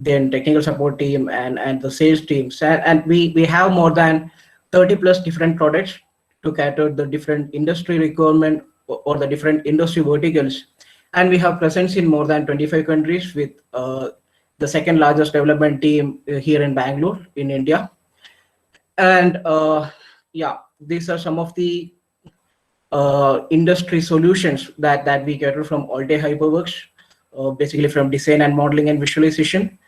then technical support team, and the sales teams. And we have more than 30 plus different products to cater the different industry requirement or the different industry verticals. And we have presence in more than 25 countries with the second largest development team here in Bangalore in India. And yeah, these are some of the industry solutions that we cater from Altair HyperWorks, basically from design and modeling and visualization,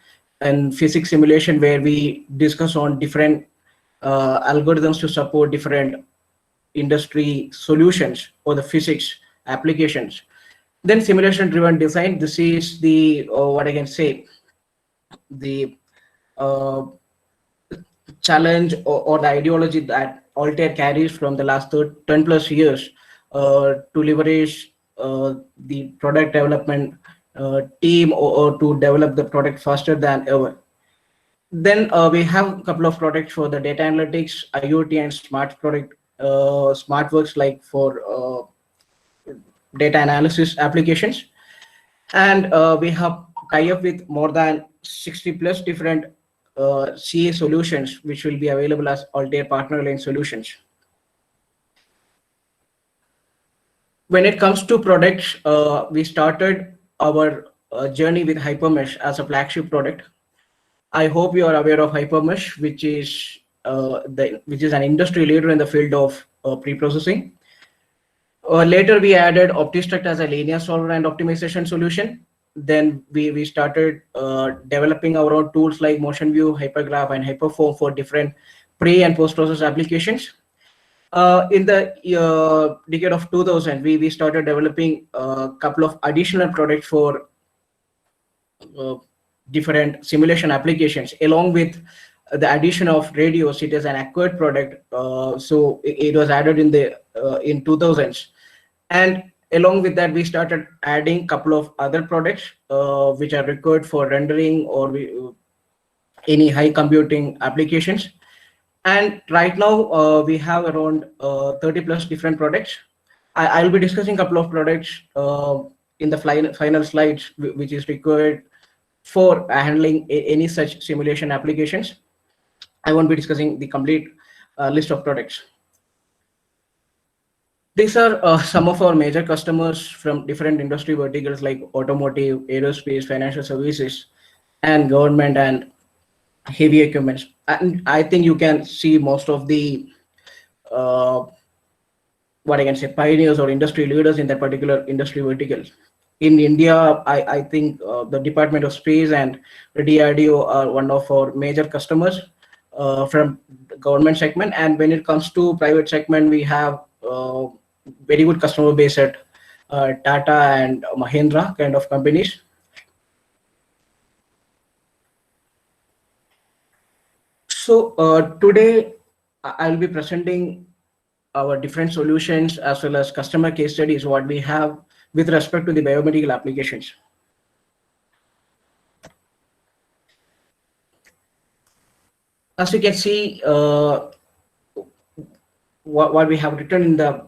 and physics simulation, where we discuss on different algorithms to support different industry solutions or the physics applications. Then simulation driven design. This is the what I can say, the uh, challenge or the ideology that Altair carries from the last 10 plus years to leverage the product development team, or to develop the product faster than ever. Then we have a couple of products for the data analytics, IoT, and smart product, SmartWorks, like for data analysis applications. And we have tie up with more than 60 plus different CA solutions, which will be available as Altair partner line solutions. When it comes to products, we started our journey with Hypermesh as a flagship product. I hope you are aware of Hypermesh, which is an industry leader in the field of pre-processing. Later, we added OptiStruct as a linear solver and optimization solution. Then we started developing our own tools like MotionView, Hypergraph, and Hyperform for different pre and post-process applications. In the decade of 2000, we started developing a couple of additional products for different simulation applications. Along with the addition of radios, it is an acquired product, so it was added in 2000s. And along with that, we started adding a couple of other products which are required for rendering or any high computing applications. And right now we have around 30 plus different products. I'll be discussing a couple of products in the final slides, which is required for handling any such simulation applications. I won't be discussing the complete list of products. These are some of our major customers from different industry verticals like automotive, aerospace, financial services, and government, and heavy equipment. And I think you can see most of the what I can say, pioneers or industry leaders in that particular industry vertical. In India, I think the Department of Space and the DRDO are one of our major customers from the government segment. And when it comes to private segment, we have very good customer base at Tata and Mahindra kind of companies. So today I'll be presenting our different solutions as well as customer case studies, what we have with respect to the biomedical applications. As you can see, what we have written in the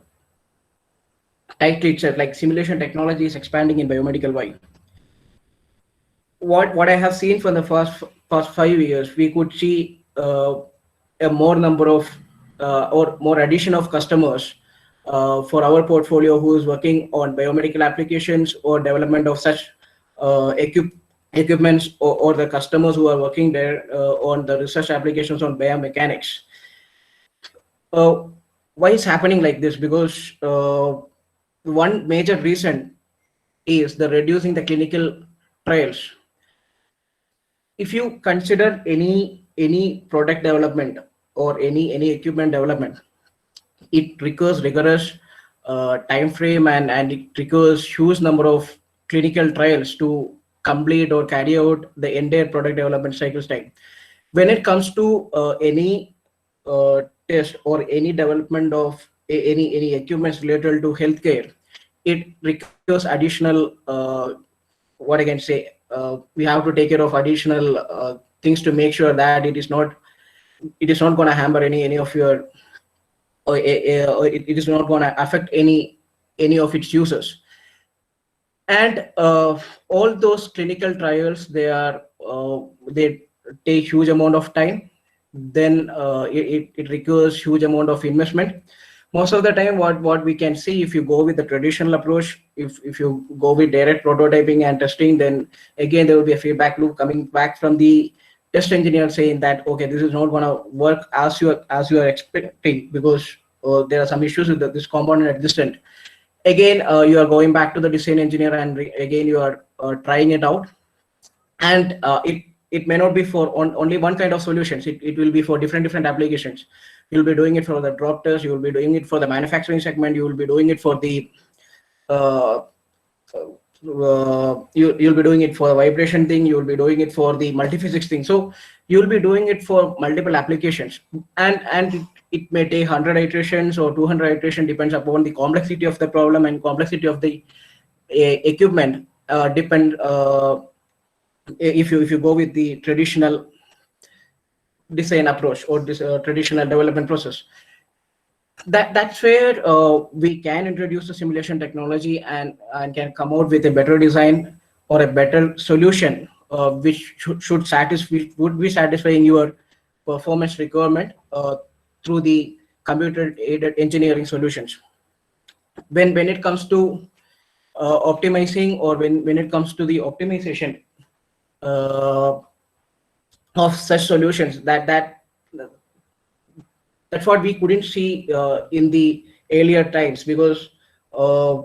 title itself, like simulation technology is expanding in biomedical way. What I have seen from the past 5 years, we could see a more number of or more addition of customers for our portfolio who is working on biomedical applications or development of such equipments, or the customers who are working there on the research applications on biomechanics. Why is happening like this? Because one major reason is the reducing the clinical trials. If you consider any product development or any equipment development, it requires rigorous time frame, and it requires huge number of clinical trials to complete or carry out the entire product development cycle time. When it comes to any test or any development of any equipments related to healthcare, it requires additional what I can say, we have to take care of additional things to make sure that it is not going to hamper any of your, or it is not going to affect any of its users. And all those clinical trials, they are they take huge amount of time. Then it requires huge amount of investment. Most of the time, what we can see, if you go with the traditional approach, if you go with direct prototyping and testing, then again there will be a feedback loop coming back from the test engineer saying that, okay, this is not going to work as you are expecting, because there are some issues with this component existent. Again, you are going back to the design engineer, and again you are trying it out. And it may not be for only one kind of solutions. It will be for different applications. You'll be doing it for the drop test, you will be doing it for the manufacturing segment, you will be doing it for the uh, you'll be doing it for the vibration thing, you will be doing it for the multiphysics thing. So you'll be doing it for multiple applications, and it may take 100 iterations or 200 iterations, depends upon the complexity of the problem and complexity of the equipment. Depend if you go with the traditional design approach or this traditional development process. That's where we can introduce the simulation technology, and can come out with a better design or a better solution, which should satisfy would be satisfying your performance requirement through the computer aided engineering solutions. When it comes to optimizing, or when it comes to the optimization uh, of such solutions, that's what we couldn't see in the earlier times, because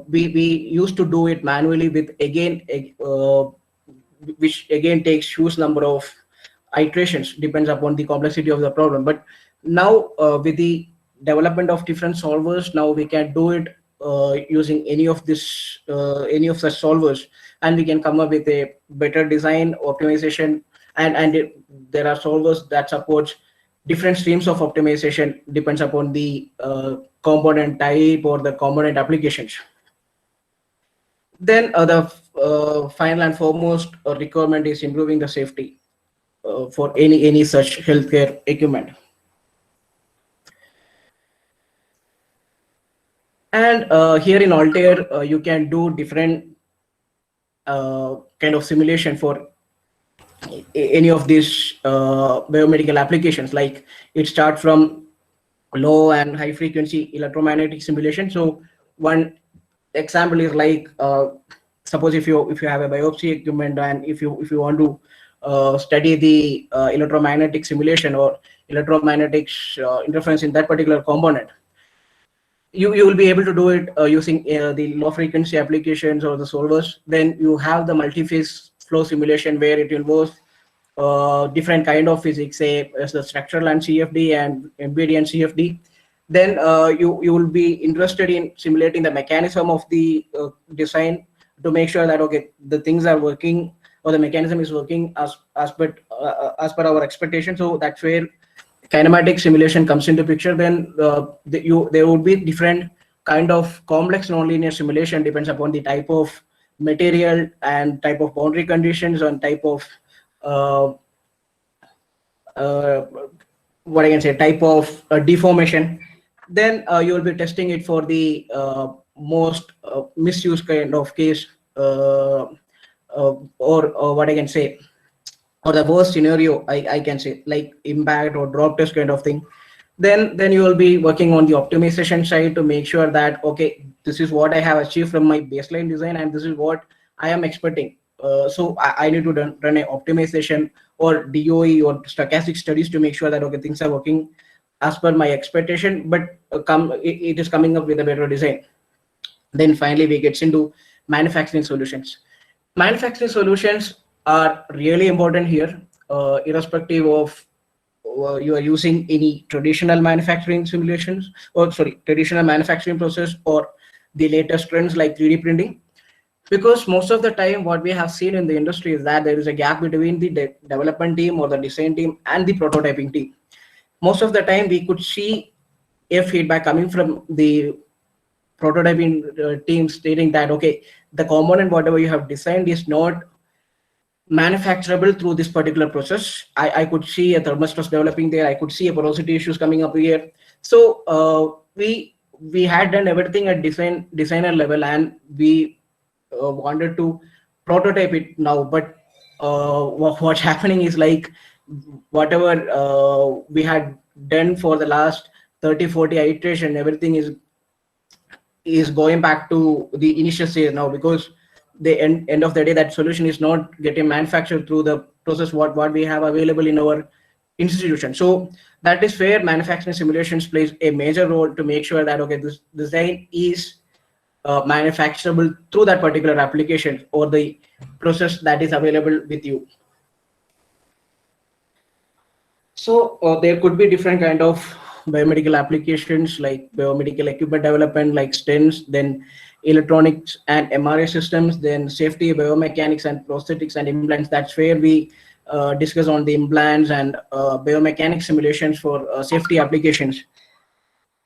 we used to do it manually with, again, which again takes huge number of iterations, depends upon the complexity of the problem. But now with the development of different solvers, now we can do it using any of such solvers, and we can come up with a better design optimization. There are solvers that supports different streams of optimization, depends upon the component type or the component applications. Then the final and foremost requirement is improving the safety for any such healthcare equipment. And here in Altair, you can do different kind of simulation for any of these biomedical applications. Like, it starts from low and high frequency electromagnetic simulation. So one example is like, suppose if you have a biopsy equipment, and if you want to study the electromagnetic simulation or electromagnetic interference in that particular component, you will be able to do it using the low frequency applications or the solvers. Then you have the multi-phase flow simulation, where it involves different kind of physics, say as the structural and CFD and MBD and CFD. Then you will be interested in simulating the mechanism of the design, to make sure that, okay, the things are working, or the mechanism is working as per our expectation. So that's where kinematic simulation comes into picture. Then there would be different kind of complex nonlinear simulation, depends upon the type of material and type of boundary conditions and type of what I can say, type of deformation. Then you will be testing it for the most misused kind of case, or what I can say, or the worst scenario, I can say, like impact or drop test kind of thing. Then you will be working on the optimization side, to make sure that, okay, this is what I have achieved from my baseline design, and this is what I am expecting. So I need to run a optimization or DOE or stochastic studies, to make sure that, okay, things are working as per my expectation, but it is coming up with a better design. Then finally we get into manufacturing solutions. Manufacturing solutions are really important here, irrespective of you are using any traditional manufacturing simulations, or sorry, traditional manufacturing process, or the latest trends like 3D printing. Because most of the time what we have seen in the industry is that there is a gap between the development team or the design team and the prototyping team. Most of the time we could see a feedback coming from the prototyping team, stating that, okay, the component whatever you have designed is not manufacturable through this particular process. I could see a thermostress developing there, I could see a porosity issues coming up here. So we had done everything at designer level, and we wanted to prototype it now, but what's happening is like whatever we had done for the last 30-40 iteration, everything is going back to the initial stage now, because the end of the day, that solution is not getting manufactured through the process what we have available in our institution. So that is where manufacturing simulations plays a major role to make sure that okay, this design is manufacturable through that particular application or the process that is available with you. So there could be different kind of biomedical applications like biomedical equipment development, like stents, then electronics and MRI systems, then safety, biomechanics and prosthetics and implants. That's where we discuss on the implants and biomechanics simulations for safety applications.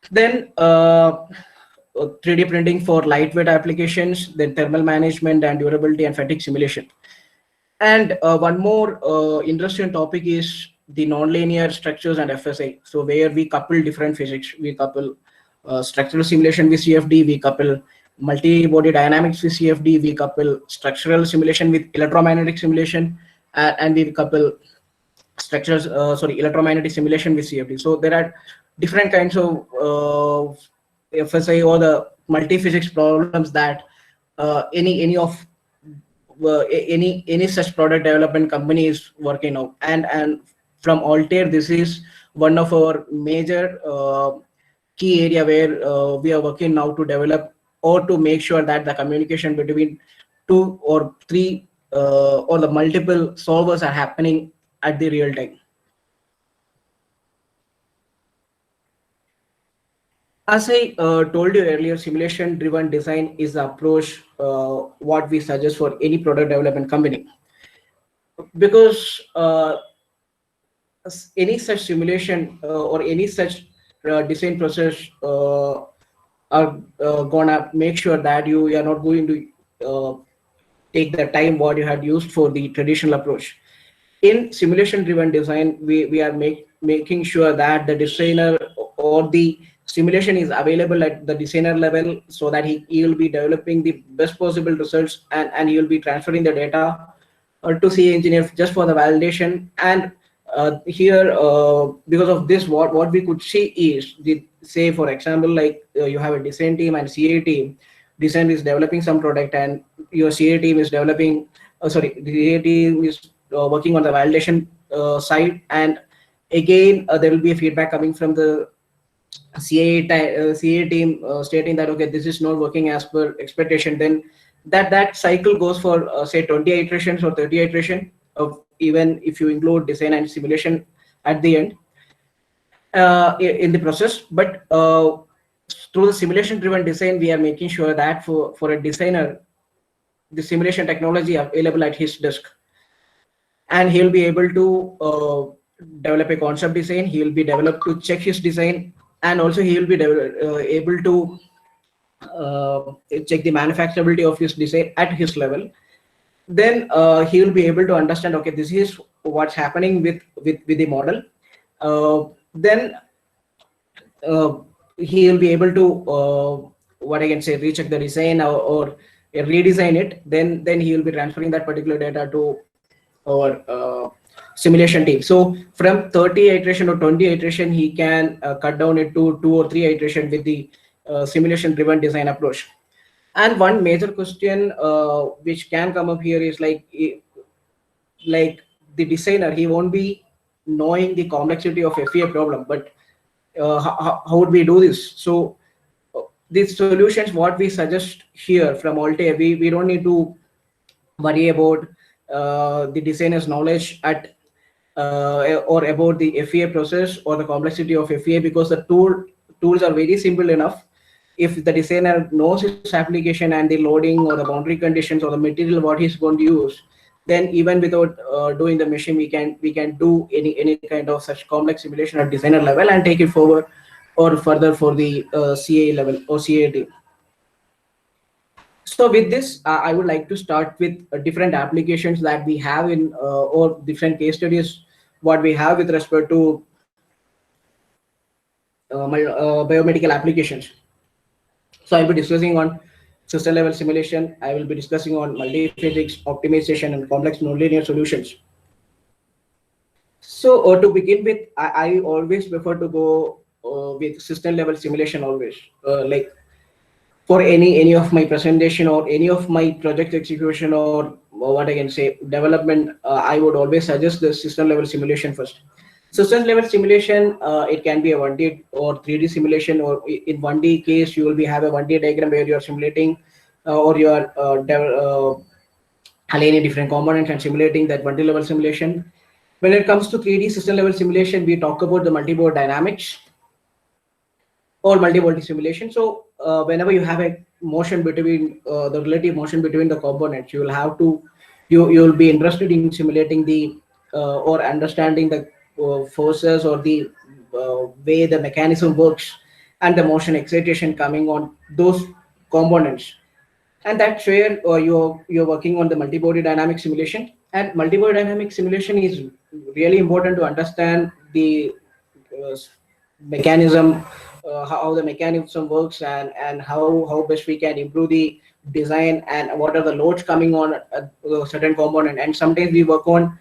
Then 3D printing for lightweight applications, then thermal management and durability and fatigue simulation. And one more interesting topic is the nonlinear structures and FSI. So where we couple different physics, we couple structural simulation with CFD, we couple multi-body dynamics with CFD, we couple structural simulation with electromagnetic simulation, and we couple electromagnetic simulation with CFD. So there are different kinds of FSI or the multi-physics problems that any such product development company is working out. And from Altair, this is one of our major key area where we are working now to develop or to make sure that the communication between 2 or 3 or the multiple solvers are happening at the real time. As I told you earlier, simulation-driven design is the approach what we suggest for any product development company, because any such simulation or any such design process are gonna make sure that you are not going to take the time what you had used for the traditional approach. In simulation-driven design, we are making sure that the designer or the simulation is available at the designer level, so that he will be developing the best possible results, and he will be transferring the data to CA engineer just for the validation. And here, because of this, what we could see is, say for example, like you have a design team and CA team. Design is developing some product, and your CA team is developing. The CA team is working on the validation side, and again there will be a feedback coming from the CA team stating that okay, this is not working as per expectation. Then that cycle goes for say 20 iterations or 30 iteration of, even if you include design and simulation at the end in the process. But through the simulation driven design, we are making sure that for a designer, the simulation technology available at his desk, and he'll be able to develop a concept design. He will be developed to check his design, and also he will be able to check the manufacturability of his design at his level. Then he will be able to understand, okay, this is what's happening with the model. Then he will be able to what I can say, recheck the design or redesign it. Then he will be transferring that particular data to our simulation team. So from 30 iteration or 20 iteration, he can cut down it to 2 or 3 iteration with the simulation driven design approach. And one major question which can come up here is like the designer, he won't be knowing the complexity of FEA problem, but how would we do this? So these solutions, what we suggest here from Altair, we don't need to worry about the designer's knowledge at or about the FEA process or the complexity of FEA, because the tools are very simple enough. If the designer knows his application and the loading or the boundary conditions or the material what he's going to use, then even without doing the machine, we can do any kind of such complex simulation at designer level and take it forward or further for the CA level or CA team. So with this, I would like to start with different applications that we have in or different case studies what we have with respect to biomedical applications. So I'll be discussing on system level simulation, I will be discussing on multi-physics, optimization, and complex nonlinear solutions. So to begin with, I always prefer to go with system level simulation always. Like for any of my presentation or any of my project execution or what I can say development, I would always suggest the system level simulation first. System level simulation, it can be a 1D or 3D simulation, or in 1D case you will be have a 1D diagram where you are simulating or you are aligning different components and simulating that 1D level simulation. When it comes to 3D system level simulation, we talk about the multi-board dynamics or multi-voltage simulation. So whenever you have a motion between the relative motion between the components, you will have to you will be interested in simulating the or understanding the forces or the way the mechanism works and the motion excitation coming on those components. And that's where you're working on the multi-body dynamic simulation. And multi-body dynamic simulation is really important to understand the uh, mechanism, how the mechanism works, and how best we can improve the design and what are the loads coming on a certain component. And sometimes we work on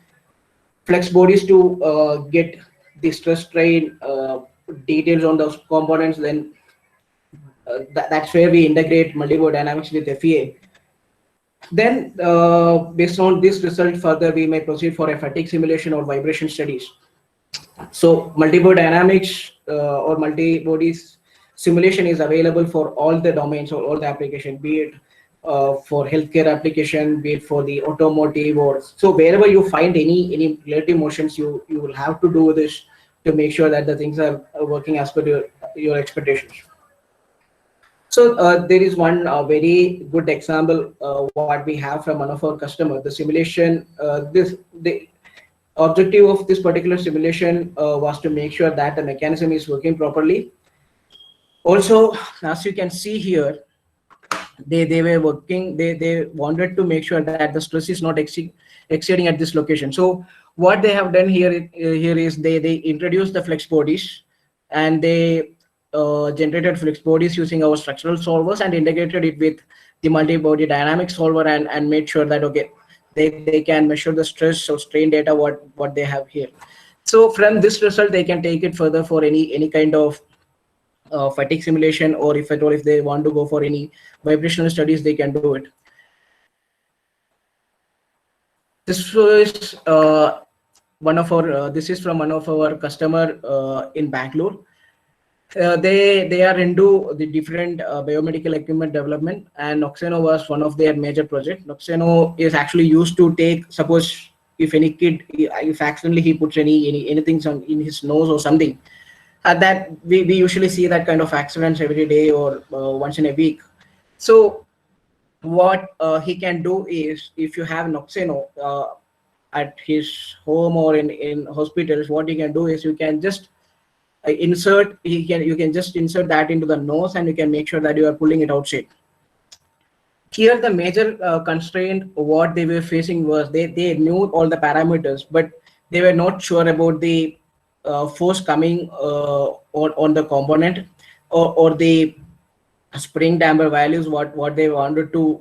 flex bodies to get the stress strain details on those components. Then that's where we integrate multi-body dynamics with FEA. Then, based on this result, further we may proceed for a fatigue simulation or vibration studies. So, multi-body dynamics or multi-bodies simulation is available for all the domains or all the application, be it for healthcare application, be it for the automotive, or so wherever you find any relative motions, you will have to do this to make sure that the things are working as per your expectations. So there is one very good example what we have from one of our customers. The simulation, the objective of this particular simulation was to make sure that the mechanism is working properly. Also, as you can see here, they were working. They wanted to make sure that the stress is not exceeding at this location. So what they have done here is they introduced the flex bodies, and they generated flex bodies using our structural solvers and integrated it with the multi-body dynamic solver, and made sure that okay, they can measure the stress or strain data what they have here. So from this result, they can take it further for any kind of fatigue simulation, or if at all if they want to go for any vibrational studies, they can do it. This was one of our this is from one of our customer in Bangalore. They are into the different biomedical equipment development, and Noxeno was one of their major projects. Noxeno is actually used to take, suppose if any kid, if accidentally he puts anything in his nose or something, that we usually see that kind of accidents every day or once in a week. So what he can do is, if you have Noxeno at his home or in hospitals, what you can do is you can just you can just insert that into the nose, and you can make sure that you are pulling it outside. Here the major constraint what they were facing was they knew all the parameters, but they were not sure about the force coming on the component, or the spring damper values what they wanted to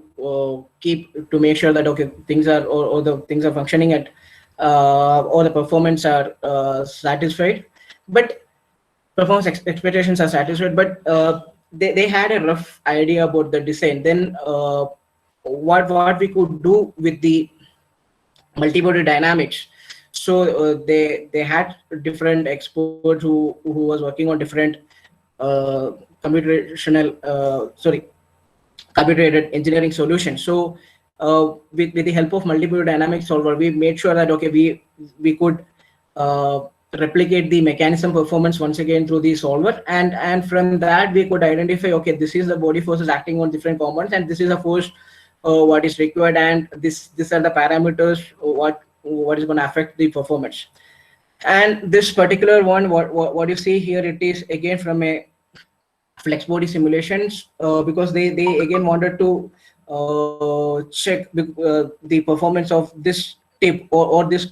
keep to make sure that okay, things are or the things are functioning at or the performance are satisfied. But performance expectations are satisfied, but they had a rough idea about the design. Then what we could do with the multi-body dynamics. So they had different experts who was working on different computational computer aided engineering solutions. So with the help of multi-body dynamics solver, we made sure that okay, we could replicate the mechanism performance once again through the solver, and from that we could identify okay, this is the body forces acting on different components, and this is a force what is required, and these are the parameters what is going to affect the performance. And this particular one, what you see here, it is again from a flex body simulations, because they again wanted to check the performance of this tip or this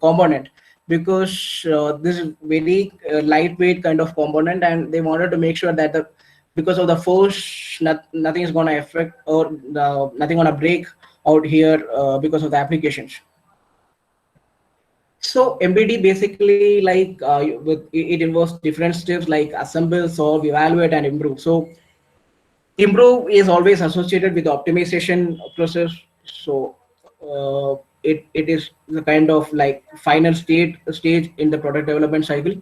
component, because this is very lightweight kind of component, and they wanted to make sure that because of the force, nothing is going to affect, or nothing going to break out here because of the applications. So MBD basically, like it involves different steps like assemble, solve, evaluate, and improve. So improve is always associated with the optimization process. So it is the kind of like final stage in the product development cycle.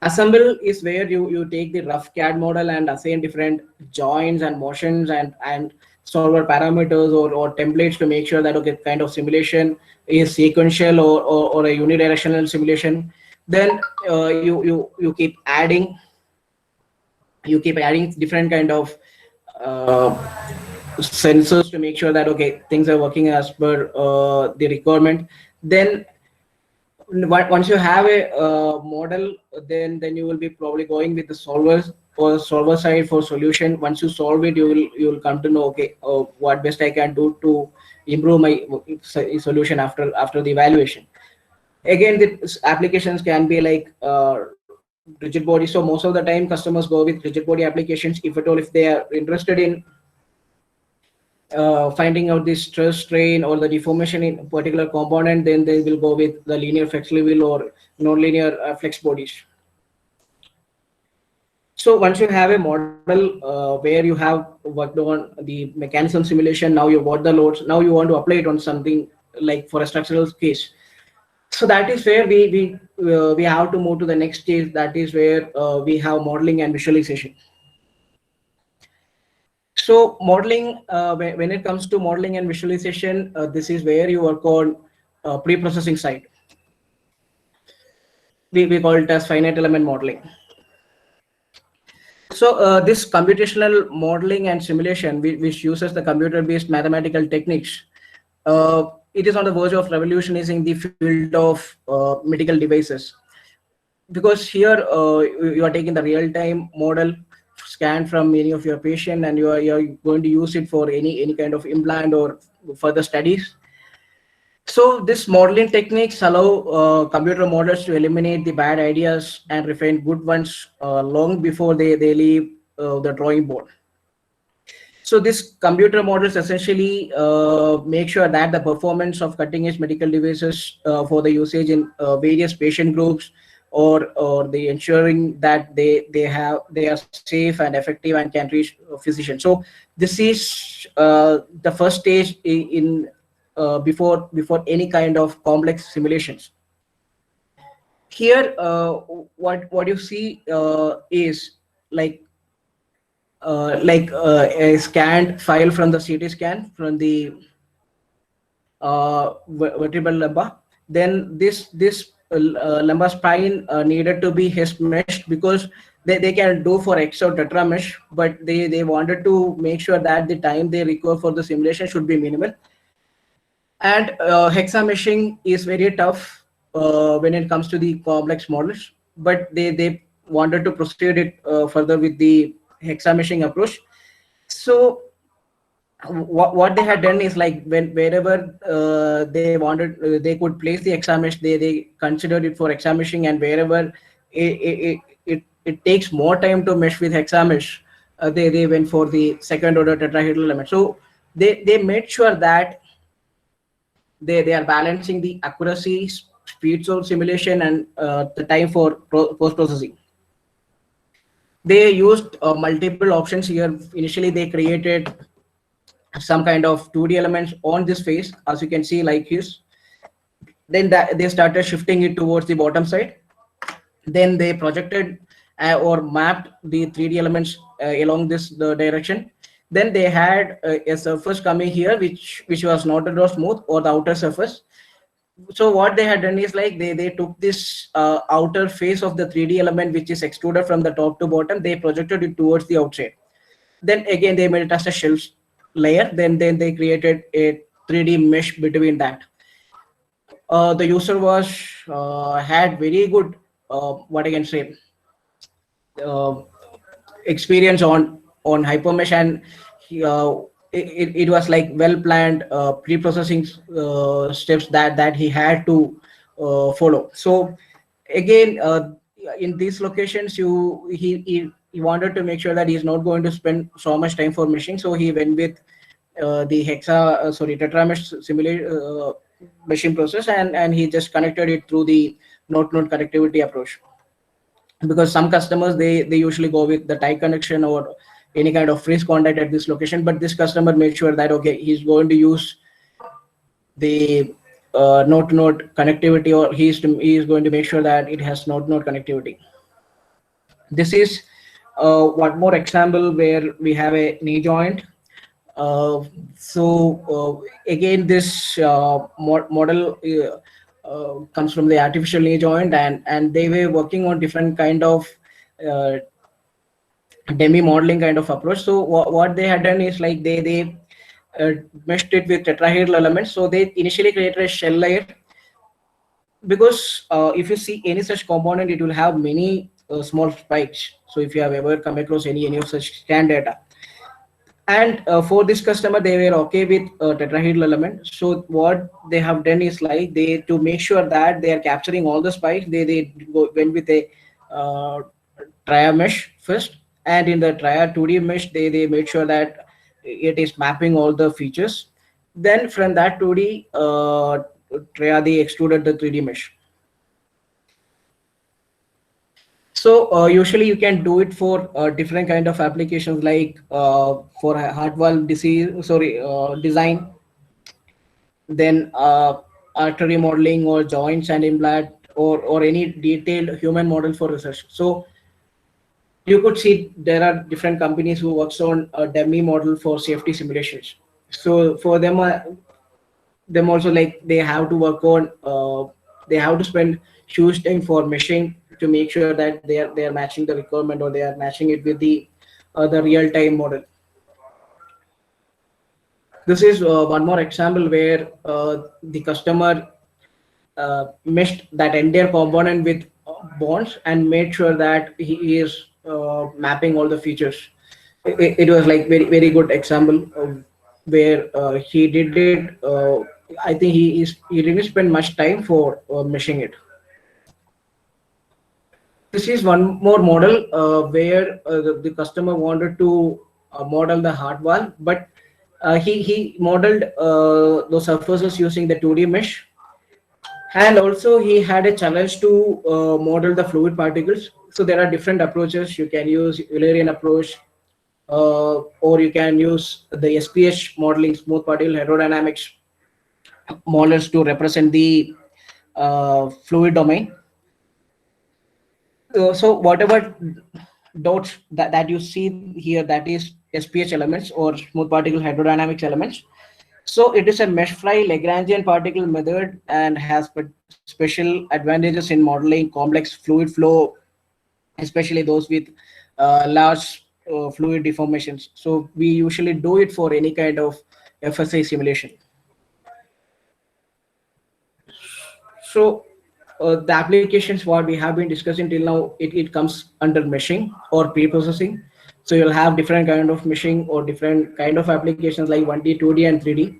Assemble is where you take the rough CAD model and assign different joints and motions and solver parameters or templates to make sure that okay, kind of simulation is sequential or a unidirectional simulation. Then you keep adding different kind of uh, sensors to make sure that okay, things are working as per the requirement. Then once you have a model, then you will be probably going with the solvers or solver side for solution. Once you solve it, you will come to know okay, what best I can do to improve my solution after the evaluation. Again, the applications can be like rigid body. So most of the time customers go with rigid body applications, if at all, if they are interested in finding out the stress strain or the deformation in a particular component, then they will go with the linear flexible or non-linear flex bodies. So once you have a model where you have worked on the mechanism simulation, now you got the loads, now you want to apply it on something like for a structural case. So that is where we have to move to the next stage. That is where we have modeling and visualization. So modeling, when it comes to modeling and visualization, this is where you work on pre-processing side. We call it as finite element modeling. So this computational modeling and simulation, which uses the computer-based mathematical techniques, it is on the verge of revolutionizing the field of medical devices. Because here you are taking the real-time model scan from any of your patient, and you're going to use it for any kind of implant or further studies. So this modeling techniques allow computer models to eliminate the bad ideas and refine good ones long before they leave the drawing board. So this computer models essentially make sure that the performance of cutting edge medical devices for the usage in various patient groups, or the ensuring that they are safe and effective and can reach a physician. So this is the first stage in before any kind of complex simulations. Here what you see is like a scanned file from the CT scan from the vertebral lumbar. Then this lumbar spine needed to be meshed, because they can do for X or tetra mesh, but they wanted to make sure that the time they require for the simulation should be minimal. And hexa meshing is very tough when it comes to the complex models, but they wanted to proceed it further with the hexa meshing approach. So what they had done is like wherever they wanted, they could place the hexa mesh, they considered it for hexa meshing, and wherever it takes more time to mesh with hexa mesh, they went for the second order tetrahedral element. So they made sure that they are balancing the accuracy, speeds of simulation, and the time for post processing. They used multiple options here. Initially, they created some kind of 2D elements on this face, as you can see like this. Then they started shifting it towards the bottom side. Then they projected or mapped the 3D elements along the direction. Then they had a surface coming here, which was not at all smooth, or the outer surface. So what they had done is like they took this outer face of the 3D element, which is extruded from the top to bottom. They projected it towards the outside. Then again they made it as a shell layer. Then they created a 3D mesh between that. The user was had very good what I can say experience on hypermesh, and it was like well planned pre-processing steps that he had to follow. So again in these locations, he wanted to make sure that he's not going to spend so much time for meshing. So he went with the tetramesh simulate meshing process, and he just connected it through the node-node connectivity approach. Because some customers, they usually go with the tight connection or any kind of freeze contact at this location, but this customer made sure that okay, he's going to use the node-to-node connectivity, or he is going to make sure that it has node-node connectivity. This is one more example where we have a knee joint. Again, this model comes from the artificial knee joint, and they were working on different kind of demi modeling kind of approach. So what they had done is like they meshed it with tetrahedral elements. So they initially created a shell layer, because if you see any such component, it will have many small spikes. So if you have ever come across any of such scan data, and for this customer, they were okay with tetrahedral element. So what they have done is like to make sure that they are capturing all the spikes, they went with a triad mesh first, and in the triad 2D mesh, they made sure that it is mapping all the features. Then from that 2D triad, they extruded the 3D mesh. So usually you can do it for different kind of applications, like for heart valve design, then artery modeling, or joints and implant, or any detailed human model for research. So you could see there are different companies who works on a dummy model for safety simulations. So for them also, like they have to work on they have to spend huge time for meshing to make sure that they are matching the requirement, or they are matching it with the real-time model. This is one more example where the customer meshed that entire component with bonds and made sure that he is mapping all the features. It was like very good example of where he did it. I think he didn't spend much time for meshing it. This is one more model where the customer wanted to model the heart valve, but he modeled those surfaces using the 2D mesh, and also he had a challenge to model the fluid particles. So there are different approaches. You can use Eulerian approach, or you can use the SPH modeling, smooth particle hydrodynamics models, to represent the fluid domain. So whatever dots that you see here, that is SPH elements, or smooth particle hydrodynamics elements. So it is a mesh-free Lagrangian particle method, and has special advantages in modeling complex fluid flow, especially those with large fluid deformations. So we usually do it for any kind of FSI simulation. So the applications what we have been discussing till now, it comes under meshing or pre-processing. So you'll have different kind of meshing or different kind of applications like 1D, 2D, and 3D.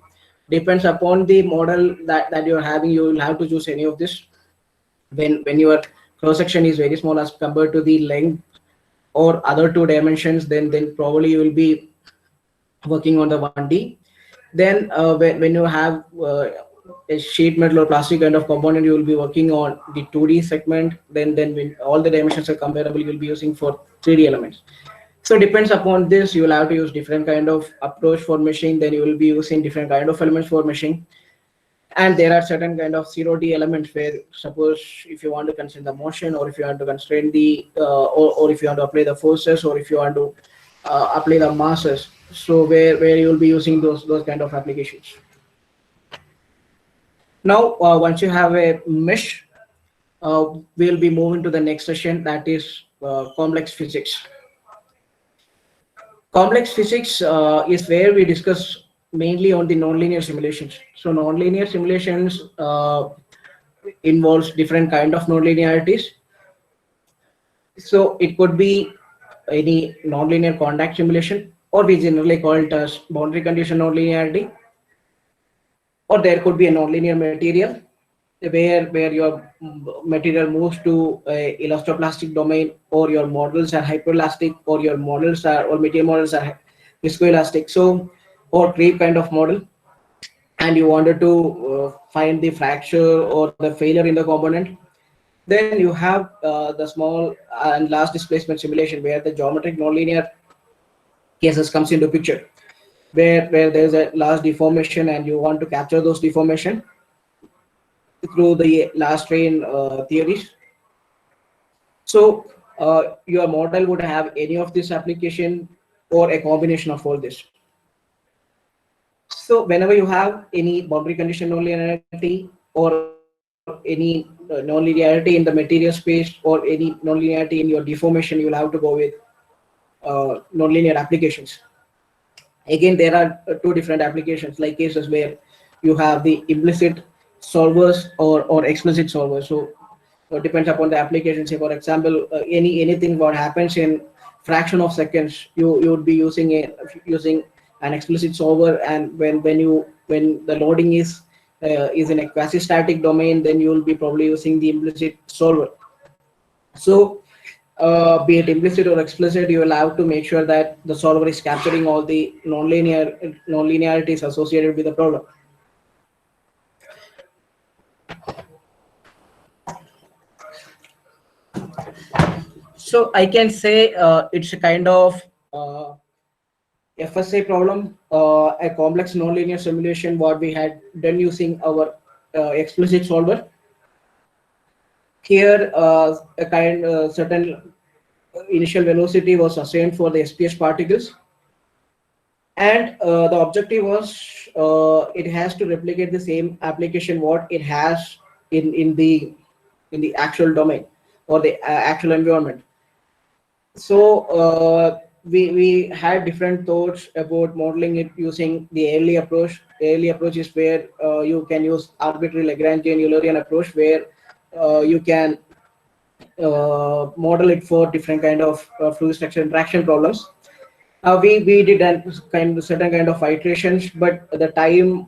Depends upon the model that you're having, you will have to choose any of this. When your cross section is very small as compared to the length or other two dimensions, then probably you will be working on the 1D. Then when you have a sheet metal or plastic kind of component, you will be working on the 2D segment. Then when all the dimensions are comparable, you will be using for 3D elements. So depends upon this, you will have to use different kind of approach for meshing. Then you will be using different kind of elements for meshing. And there are certain kind of 0D elements where, suppose if you want to constrain the motion, or if you want to constrain the or if you want to apply the forces, or if you want to apply the masses, so where you will be using those kind of applications. Now once you have a mesh, we'll be moving to the next session, that is complex physics. Complex physics is where we discuss mainly on the nonlinear simulations. So nonlinear simulations involves different kind of nonlinearities. So it could be any nonlinear contact simulation, or we generally call it as boundary condition nonlinearity, or there could be a nonlinear material, where your material moves to a elastoplastic domain, or your models are hyperelastic, or your models are, or material models are viscoelastic, so, or creep kind of model, and you wanted to find the fracture or the failure in the component, then you have the small and large displacement simulation, where the geometric nonlinear cases comes into picture, where there's a large deformation and you want to capture those deformation through the last train theories. So your model would have any of this application or a combination of all this. So whenever you have any boundary condition nonlinearity, or any nonlinearity in the material space, or any nonlinearity in your deformation, you will have to go with nonlinear applications. Again, there are two different applications, like cases where you have the implicit solvers or explicit solvers. So it depends upon the application. Say for example, anything what happens in fraction of seconds, you would be using an explicit solver, and when the loading is in a quasi-static domain, then you will be probably using the implicit solver. So be it implicit or explicit, you will have to make sure that the solver is capturing all the nonlinearities associated with the problem. So I can say it's a kind of FSA problem, a complex nonlinear simulation, what we had done using our explicit solver. Here, a kind certain initial velocity was assigned for the SPS particles, and the objective was it has to replicate the same application what it has in the actual domain or the actual environment. So we had different thoughts about modeling it using the early approach. The early approach is where you can use arbitrary Lagrangian Eulerian approach, where you can model it for different kind of fluid structure interaction problems. We did a certain kind of iterations, but the time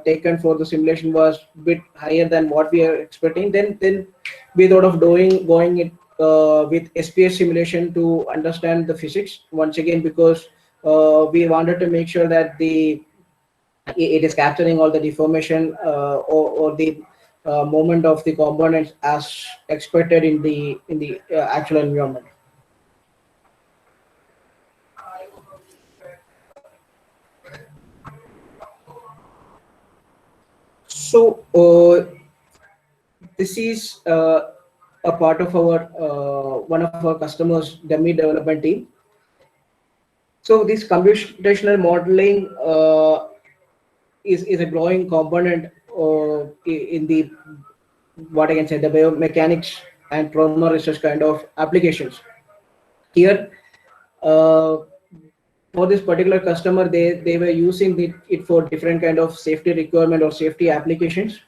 taken for the simulation was a bit higher than what we are expecting. Then we thought of going it with SPS simulation to understand the physics once again, because we wanted to make sure that it is capturing all the deformation or the movement of the components as expected in the actual environment. So this is a part of our one of our customers' dummy development team. So this computational modeling is a growing component in the, what I can say, the biomechanics and trauma research kind of applications. Here, for this particular customer, they were using it for different kind of safety requirement or safety applications.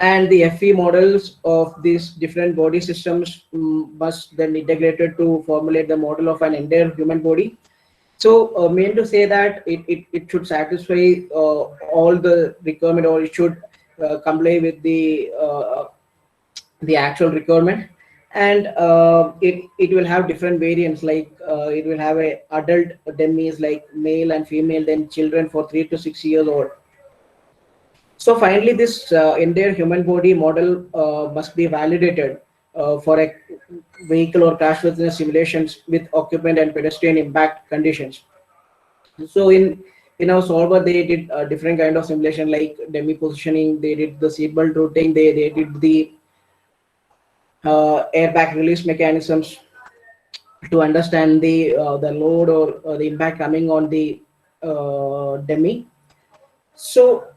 And the FE models of these different body systems must then integrated to formulate the model of an entire human body. So mean to say that it should satisfy all the requirement, or it should comply with the actual requirement. And it will have different variants, like it will have a adult dummies like male and female, then children for 3 to 6 years old. So finally, this entire human body model must be validated for a vehicle or crash worthiness simulations with occupant and pedestrian impact conditions. So in our solver, they did different kind of simulation, like dummy positioning. They did the seatbelt routing. They did the airbag release mechanisms to understand the load or the impact coming on the dummy. So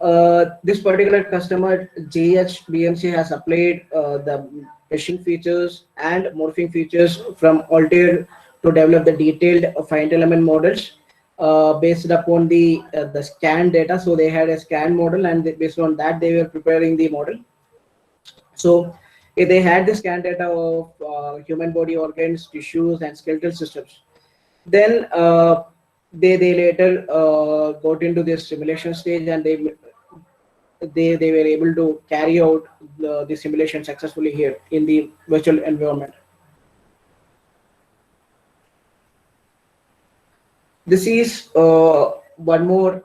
this particular customer, JHBMC, has applied the meshing features and morphing features from Altair to develop the detailed finite element models based upon the scan data. So they had a scan model, and based on that, they were preparing the model. So if they had the scan data of human body organs, tissues, and skeletal systems, then they later got into this simulation stage, and they were able to carry out the simulation successfully here in the virtual environment. This is one more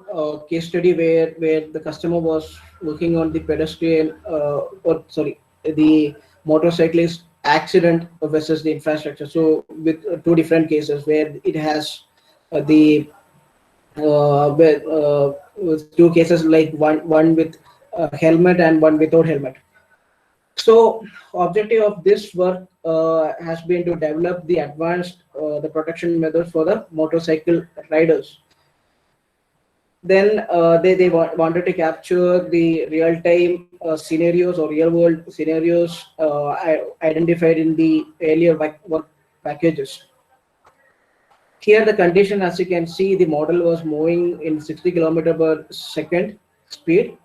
case study where the customer was working on the pedestrian or sorry, the motorcyclist accident versus the infrastructure. So with two different cases where it has the where, with two cases, like one with helmet and one without helmet. So objective of this work has been to develop the advanced the protection methods for the motorcycle riders. Then wanted to capture the real time scenarios or real world scenarios identified in the earlier work packages. Here the condition, as you can see, the model was moving in 60 km/s speed,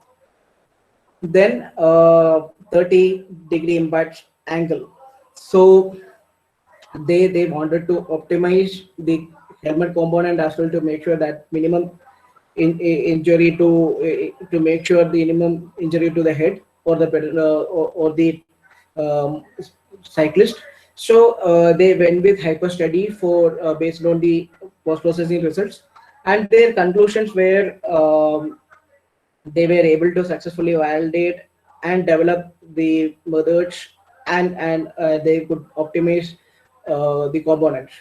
then 30-degree impact angle. So they wanted to optimize the helmet component as well to make sure that minimum injury to make sure the minimum injury to the head or the or the um, cyclist. So they went with hyper study for based on the post processing results, and their conclusions were they were able to successfully validate and develop the methods, and they could optimize the components.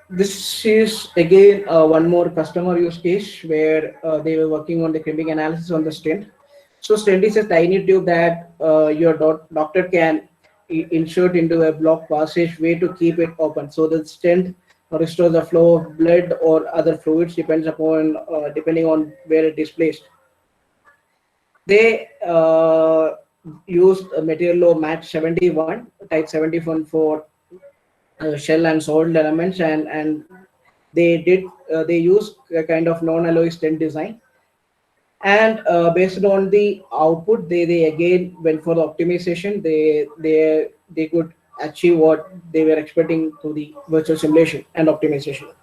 This is again one more customer use case where they were working on the chemical analysis on the stent. So stent is a tiny tube that your doctor can insert into a blocked passageway to keep it open. So the stent restores the flow of blood or other fluids depending on where it is placed. They used a material of match 71 type 71 for shell and solid elements, and they used a kind of non-alloy stent design, and based on the output they again went for the optimization. They could achieve what they were expecting through the virtual simulation and optimization.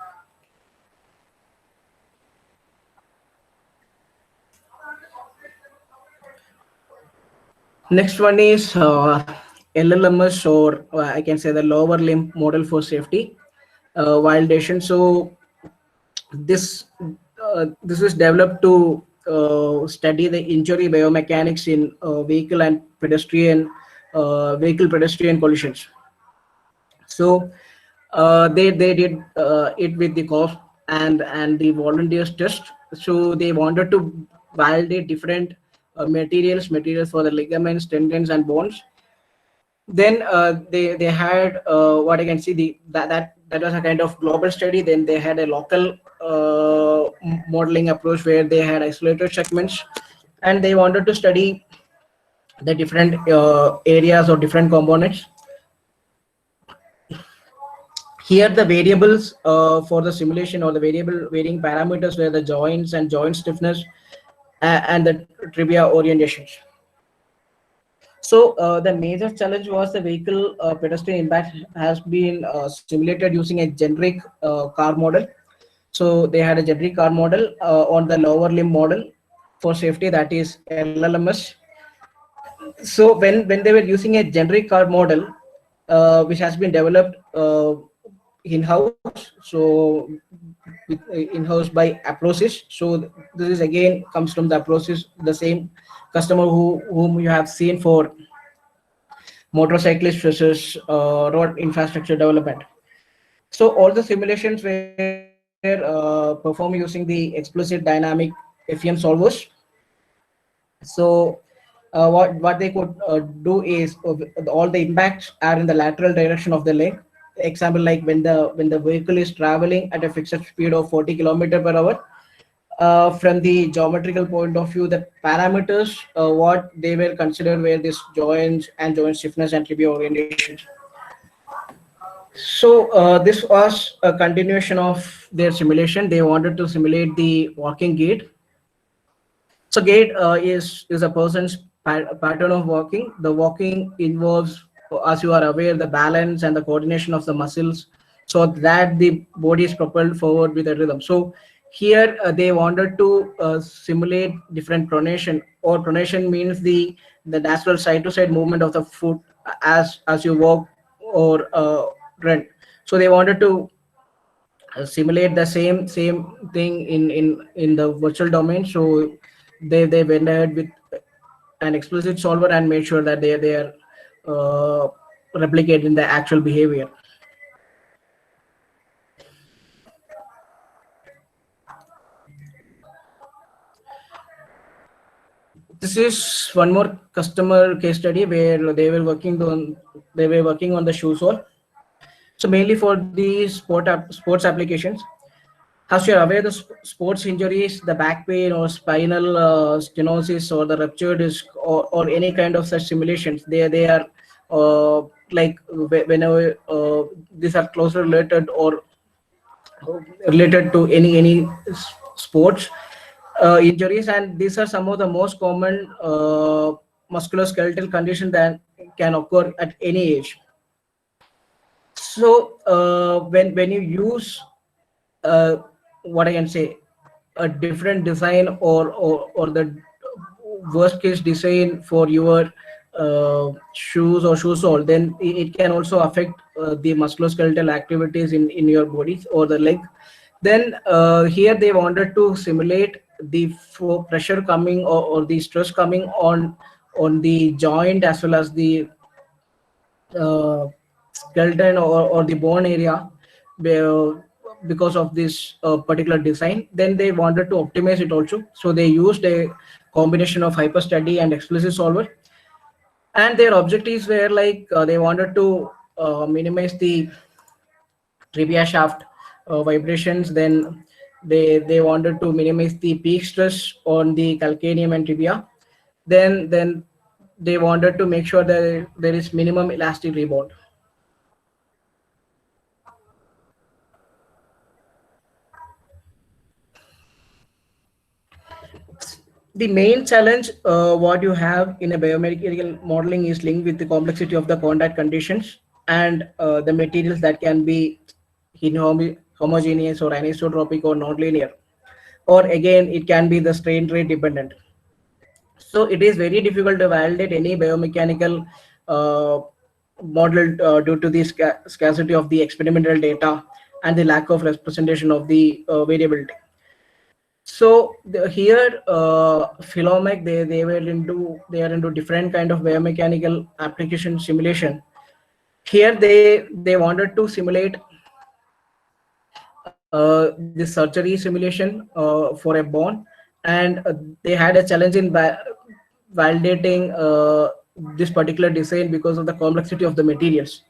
Next one is LLMS, or I can say the lower limb model for safety validation. So this is developed to study the injury biomechanics in vehicle pedestrian collisions. So they did it with the cost and the volunteers test. So they wanted to validate different materials for the ligaments, tendons, and bones. Then they had what I can see that was a kind of global study. Then they had a local modeling approach where they had isolated segments, and they wanted to study the different areas or different components. Here the variables for the simulation, or the varying parameters, were the joints and joint stiffness and the trivia orientations. So the major challenge was the vehicle pedestrian impact has been simulated using a generic car model. So they had a generic car model on the lower limb model for safety, that is LLMS. So when they were using a generic car model, which has been developed in-house, so in-house by Aplosys. So this is again comes from the Aplosys, the same customer whom you have seen for motorcyclist versus road infrastructure development. So all the simulations were performed using the explicit dynamic FEM solvers. So what they could do is all the impacts are in the lateral direction of the leg. Example, like when the vehicle is traveling at a fixed speed of 40 km/h, from the geometrical point of view, the parameters what they were considered were this joints and joint stiffness and trivia orientation. So this was a continuation of their simulation. They wanted to simulate the walking gait. So gait is a person's pattern of walking. The walking involves, as you are aware, the balance and the coordination of the muscles so that the body is propelled forward with a rhythm. So here they wanted to simulate different pronation, or pronation means the natural side to side movement of the foot as you walk or run. So they wanted to simulate the same thing in the virtual domain. So they went ahead with an explicit solver and made sure that they are replicating the actual behavior. This is one more customer case study where they were working on the shoe sole. So mainly for the sports applications. As you're aware, the sports injuries, the back pain or spinal stenosis or the ruptured disc, or any kind of such simulations, they are like whenever these are closely related or related to any sports injuries, and these are some of the most common musculoskeletal conditions that can occur at any age. So when you use uh, what I can say, a different design, or the worst case design for your shoes or shoe sole, then it can also affect the musculoskeletal activities in your body or the leg. Then here they wanted to simulate the pressure coming, or the stress coming on the joint as well as the skeleton or the bone area because of this particular design. Then they wanted to optimize it also, so they used a combination of hyperstudy and explicit solver, and their objectives were like they wanted to minimize the trivia shaft vibrations. Then they wanted to minimize the peak stress on the calcaneum and tibia. Then they wanted to make sure that there is minimum elastic rebound. The main challenge what you have in a biomedical modeling is linked with the complexity of the contact conditions and the materials that can be homogeneous or anisotropic or nonlinear, or again it can be the strain rate dependent. So it is very difficult to validate any biomechanical uh, model due to the scarcity of the experimental data and the lack of representation of the variability. So here, Philomec, they are into different kind of biomechanical application simulation. Here they wanted to simulate the surgery simulation for a bone, and they had a challenge in validating this particular design because of the complexity of the materials.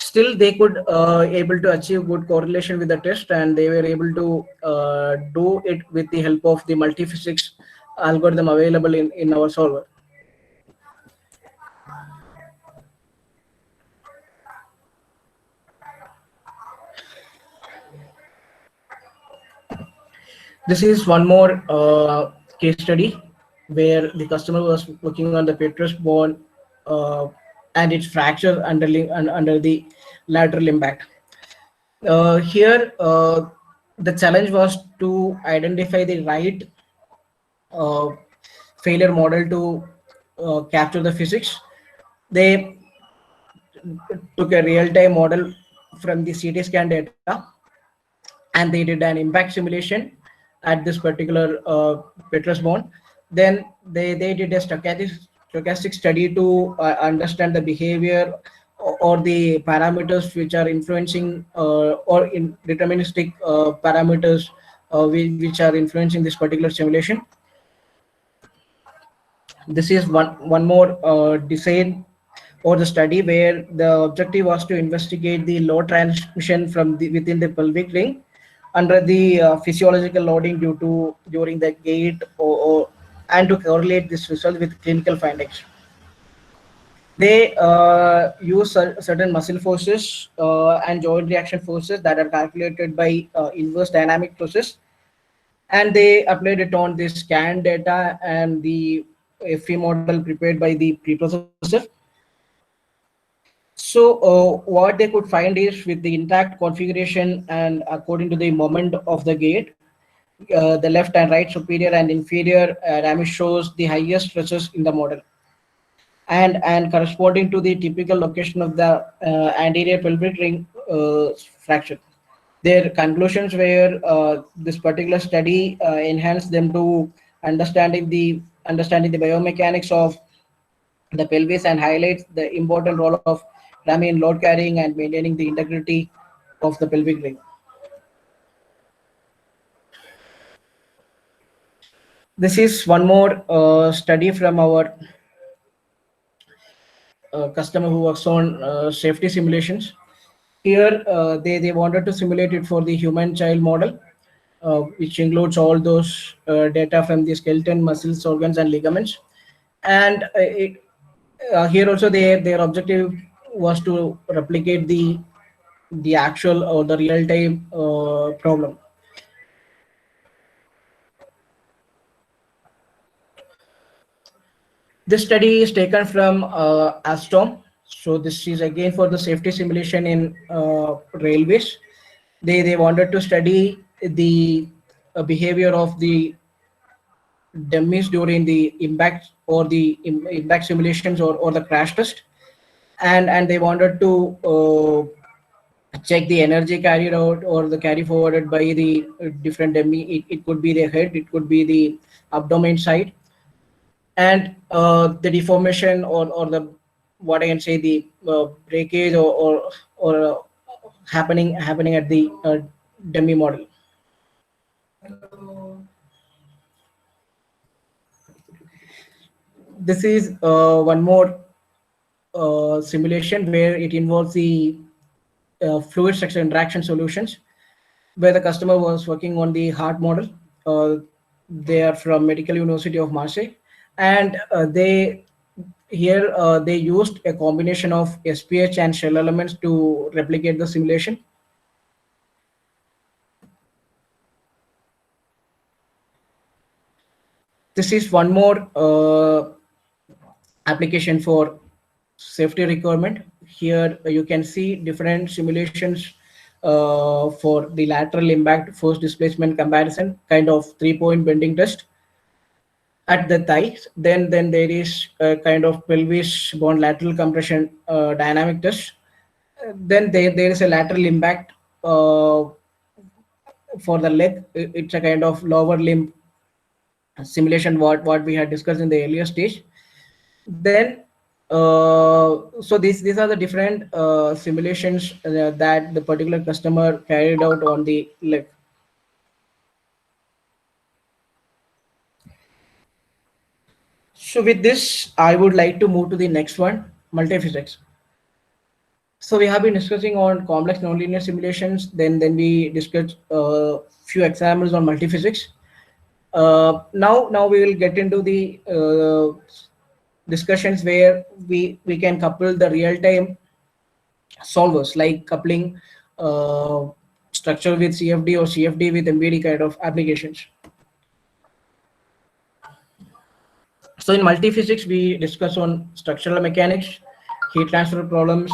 Still they could able to achieve good correlation with the test, and they were able to do it with the help of the multiphysics algorithm available in our solver. This is one more case study where the customer was working on the petrous bone uh, and its fracture under the lateral impact. Here, the challenge was to identify the right uh, failure model to capture the physics. They took a real-time model from the CT scan data, and they did an impact simulation at this particular petrous bone. Then they did a stochastic study to understand the behavior or the parameters which are influencing or in deterministic parameters which are influencing this particular simulation. This is one more design or the study where the objective was to investigate the load transmission from within the pelvic ring under the physiological loading during the gait, and to correlate this result with clinical findings. They use certain muscle forces and joint reaction forces that are calculated by inverse dynamic process, and they applied it on the scan data and the FE model prepared by the preprocessor. So what they could find is with the intact configuration and according to the moment of the gate, the left and right superior and inferior damage shows the highest stresses in the model, and corresponding to the typical location of the anterior pelvic ring fracture. Their conclusions were this particular study enhanced them to understanding the biomechanics of the pelvis and highlights the important role of Rami in load carrying and maintaining the integrity of the pelvic ring. This is one more study from our customer who works on safety simulations. Here, they wanted to simulate it for the human child model, which includes all those data from the skeleton, muscles, organs, and ligaments. And here also their objective was to replicate the actual or the real time problem. This study is taken from Alstom. So this is again for the safety simulation in railways. They wanted to study the behavior of the dummies during the impact or the impact simulations or the crash test, and they wanted to check the energy carried out or the carry forwarded by the different dummy. It could be the head, it could be the abdomen side, and the deformation or the what I can say the breakage or happening at the dummy model. This is one more simulation where it involves the fluid structure interaction solutions, where the customer was working on the heart model. They are from Medical University of Marseille, and they used a combination of SPH and shell elements to replicate the simulation. This is one more application for safety requirement. Here you can see different simulations for the lateral impact force displacement comparison, kind of 3-point bending test at the thighs. Then there is a kind of pelvis bone lateral compression dynamic test. Then there is a lateral impact for the leg. It's a kind of lower limb simulation what we had discussed in the earlier stage. Then so these are the different simulations that the particular customer carried out on the leg. So with this, I would like to move to the next one, multiphysics. So we have been discussing on complex nonlinear simulations. Then we discussed a few examples on multiphysics. Now we will get into the discussions where we can couple the real-time solvers, like coupling structure with CFD or CFD with MBD kind of applications. So in multiphysics, we discuss on structural mechanics, heat transfer problems,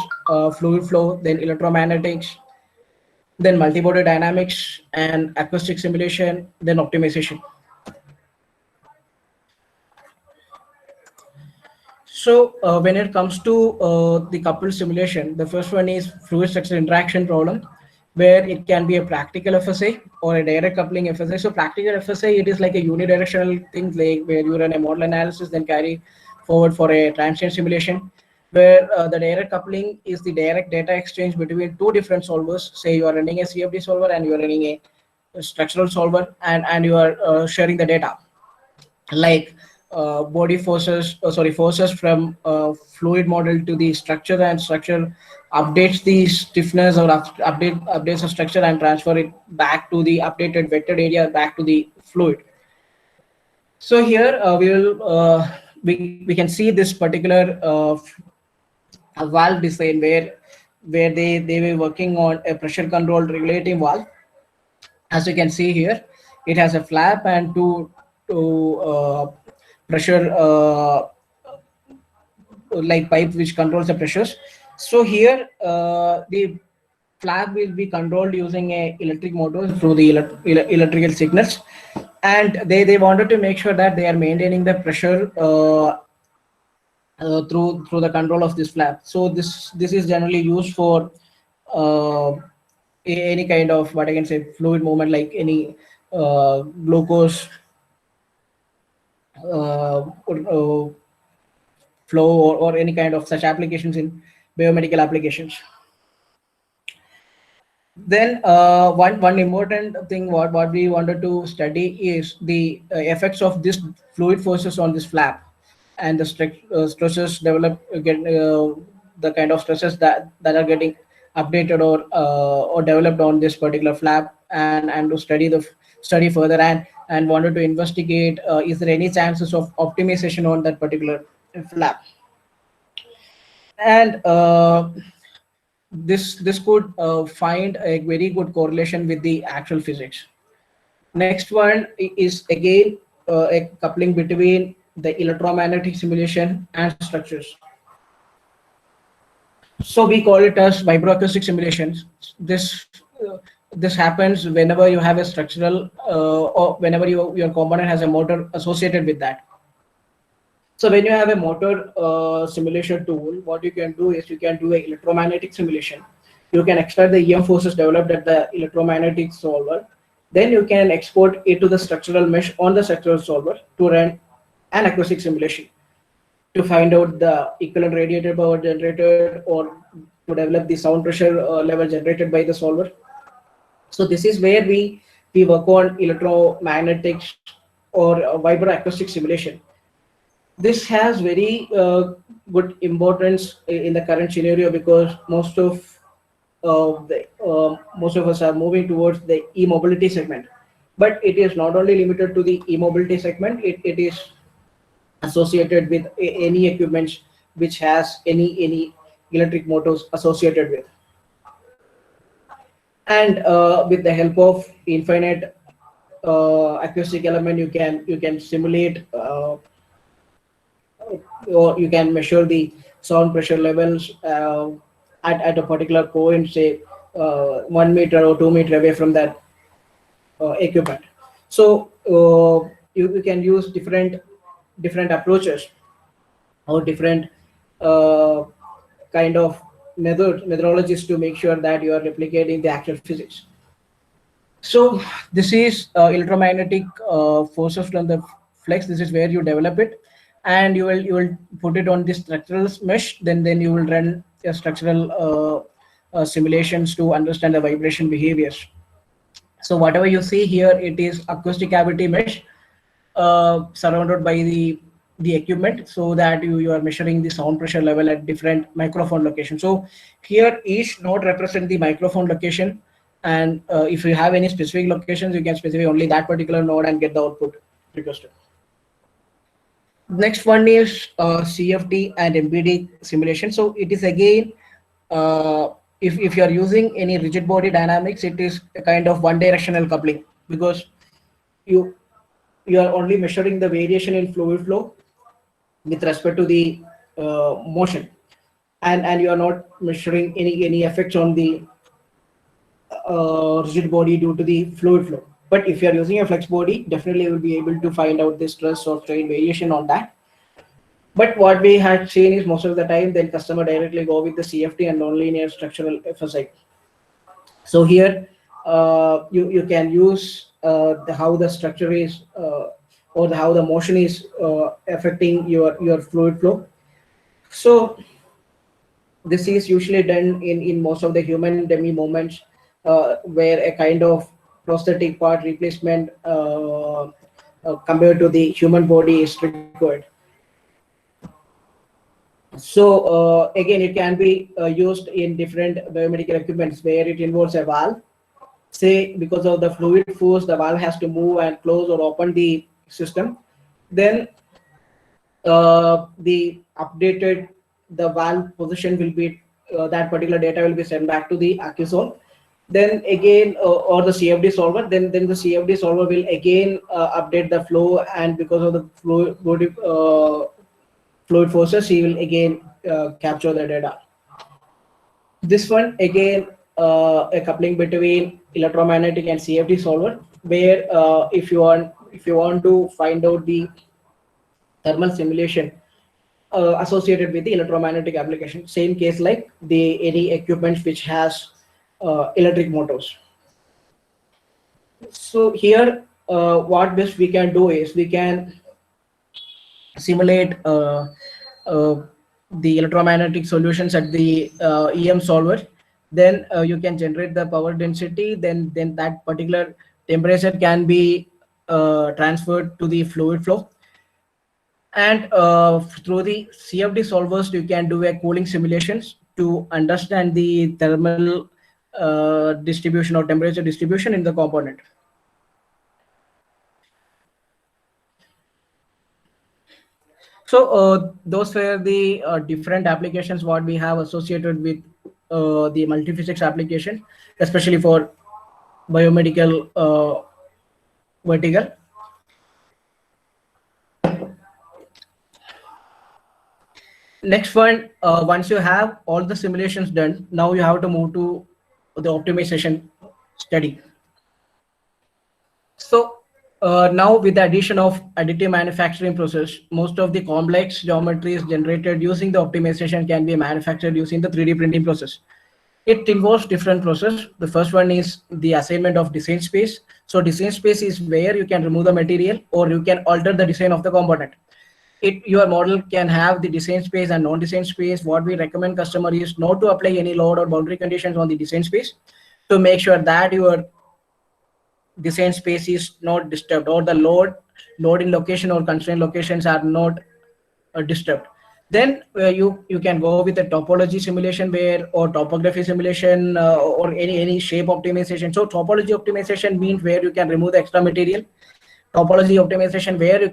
fluid flow, then electromagnetics, then multibody dynamics and acoustic simulation, then optimization. So when it comes to the coupled simulation, the first one is fluid structure interaction problem, where it can be a practical FSA or a direct coupling FSA. So practical FSA, it is like a unidirectional thing, like where you run a model analysis, then carry forward for a transient simulation, where the direct coupling is the direct data exchange between two different solvers. Say you are running a CFD solver and you are running a structural solver, and you are sharing the data, like body forces, forces from fluid model to the structure, and structure updates the stiffness or updates the structure and transfer it back to the updated vectored area back to the fluid. So here we can see this particular valve design where they were working on a pressure controlled regulating valve. As you can see here, it has a flap and two pressure like pipe which controls the pressures. So here the flap will be controlled using a electric motor through the electrical signals, and they wanted to make sure that they are maintaining the pressure through the control of this flap. So this is generally used for uh, any kind of, what I can say, fluid movement, like any glucose flow, or any kind of such applications in biomedical applications. Then one important thing what we wanted to study is the effects of this fluid forces on this flap, and the stresses develop get the kind of stresses that are getting updated or developed on this particular flap, and to study further, and wanted to investigate is there any chances of optimization on that particular flap. And this could find a very good correlation with the actual physics. Next one is again a coupling between the electromagnetic simulation and structures. So we call it as vibroacoustic simulations. This happens whenever you have a structural or whenever your component has a motor associated with that. So when you have a motor simulation tool, what you can do is you can do a electromagnetic simulation. You can extract the EM forces developed at the electromagnetic solver. Then you can export it to the structural mesh on the structural solver to run an acoustic simulation to find out the equivalent radiated power generated, or to develop the sound pressure level generated by the solver. So this is where we work on electromagnetics or vibroacoustic simulation. This has very good importance in the current scenario, because most of us are moving towards the e-mobility segment. But it is not only limited to the e-mobility segment, it is associated with any equipment which has any electric motors associated with. And with the help of infinite acoustic element, you can simulate or you can measure the sound pressure levels at a particular point, say 1 meter or 2 meter away from that equipment. So you can use different approaches, or different uh, kind of methodologies to make sure that you are replicating the actual physics. So this is electromagnetic forces from the flex. This is where you develop it, and you will put it on the structural mesh. Then you will run a structural simulations to understand the vibration behaviors. So whatever you see here, it is acoustic cavity mesh surrounded by the equipment, so that you are measuring the sound pressure level at different microphone locations. So here each node represent the microphone location, and if you have any specific locations, you can specify only that particular node and get the output requested. Next one is CFD and MBD simulation. So it is again, if you are using any rigid body dynamics, it is a kind of one directional coupling, because you you are only measuring the variation in fluid flow with respect to the motion, and you are not measuring any effects on the rigid body due to the fluid flow. But if you are using a flex body, definitely you will be able to find out the stress or strain variation on that. But what we had seen is most of the time, then customer directly go with the CFD and nonlinear structural FSI. So here you can use how the structure is or how the motion is affecting your fluid flow. So this is usually done in most of the human demi movements, where a kind of prosthetic part replacement compared to the human body is required. So again, it can be used in different biomedical equipments where it involves a valve. Say because of the fluid force, the valve has to move and close or open the system. Then the valve position will be that particular data will be sent back to the Accusol. Then again, or the CFD solver. Then the CFD solver will again update the flow, and because of the fluid forces, he will again capture the data. This one again, a coupling between electromagnetic and CFD solver, where if you want to find out the thermal simulation associated with the electromagnetic application. Same case like the any equipment which has electric motors. So here, what best we can do is we can simulate the electromagnetic solutions at the EM solver. Then you can generate the power density. Then that particular temperature can be transferred to the fluid flow. And through the CFD solvers, you can do a cooling simulations to understand the thermal distribution or temperature distribution in the component. So those were the different applications what we have associated with the multiphysics application, especially for biomedical vertical. Next one, once you have all the simulations done, now you have to move to the optimization study. So now with the addition of additive manufacturing process, most of the complex geometries generated using the optimization can be manufactured using the 3D printing process. It involves different process. The first one is the assignment of design space. So design space is where you can remove the material or you can alter the design of the component. Your model can have the design space and non-design space. What we recommend customer is not to apply any load or boundary conditions on the design space to make sure that your design space is not disturbed or the loading location or constraint locations are not disturbed. Then you can go with a topology simulation where or topography simulation or any shape optimization. So topology optimization means where you can remove the extra material. Topology optimization where you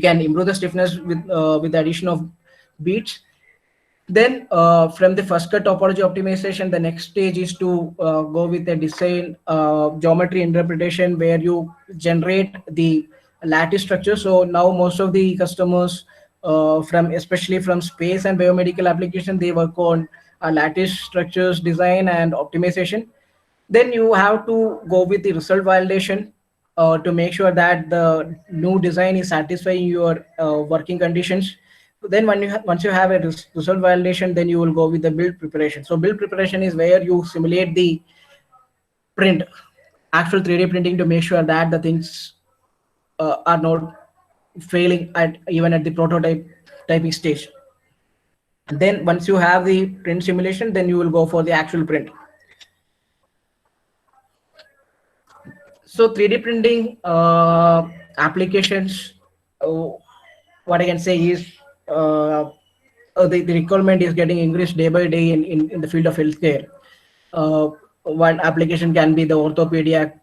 can improve the stiffness with the addition of beats. Then from the first cut topology optimization, the next stage is to go with a design geometry interpretation where you generate the lattice structure. So now most of the customers from especially from space and biomedical application, they work on lattice structures design and optimization. Then you have to go with the result validation to make sure that the new design is satisfying your working conditions. Then once you have a result validation, then you will go with the build preparation. So build preparation is where you simulate the print, actual 3D printing to make sure that the things are not failing at even at the prototype typing stage. And then once you have the print simulation, then you will go for the actual print. So 3D printing applications, what I can say is the requirement is getting increased day by day in the field of healthcare. One application can be the orthopedic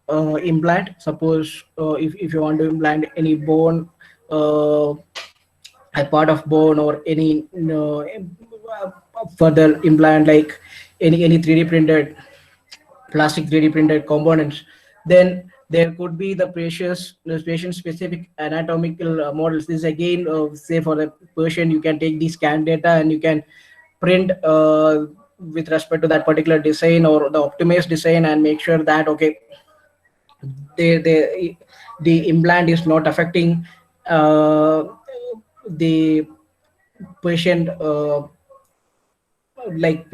implant. Suppose if you want to implant any bone, a part of bone or any further implant like any 3D printed plastic 3D printed components, then there could be the patient specific anatomical models. This again, say for the patient, you can take the scan data and you can print with respect to that particular design or the optimized design and make sure that okay, the implant is not affecting the patient like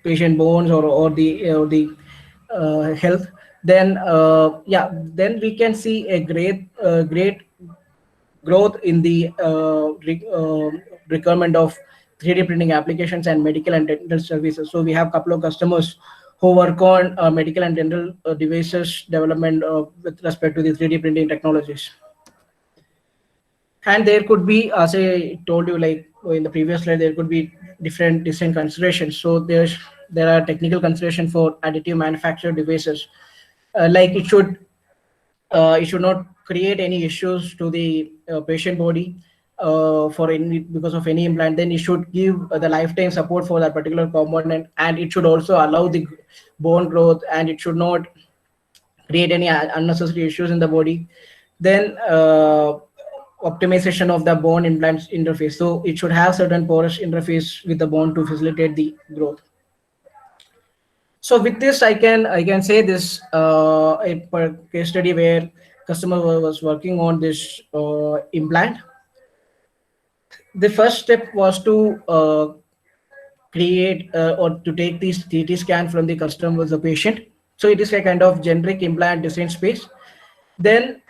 patient bones or the health. Then yeah, then we can see a great growth in the requirement of 3D printing applications and medical and dental services. So we have a couple of customers who work on medical and dental devices development with respect to the 3D printing technologies. And there could be, as I told you, like in the previous slide, there could be different design considerations. So there are technical considerations for additive manufactured devices, like it should not create any issues to the patient body for any because of any implant. Then it should give the lifetime support for that particular component, and it should also allow the bone growth, and it should not create any unnecessary issues in the body. Then optimization of the bone implants interface. So it should have certain porous interface with the bone to facilitate the growth. So with this, I can say this case study where customer was working on this implant. The first step was to create or to take this CT scan from the customer, the patient. So it is a kind of generic implant design space. Then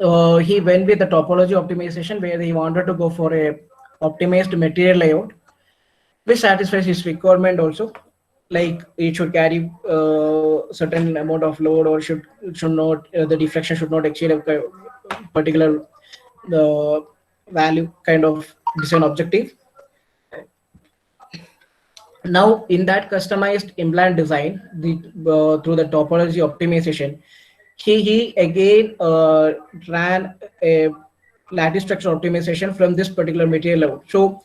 he went with the topology optimization where he wanted to go for a optimized material layout which satisfies his requirement also, like it should carry certain amount of load or should not the deflection should not exceed a particular uh, value kind of design objective. Now in that customized implant design, the through the topology optimization, he again ran a lattice structure optimization from this particular material layout. So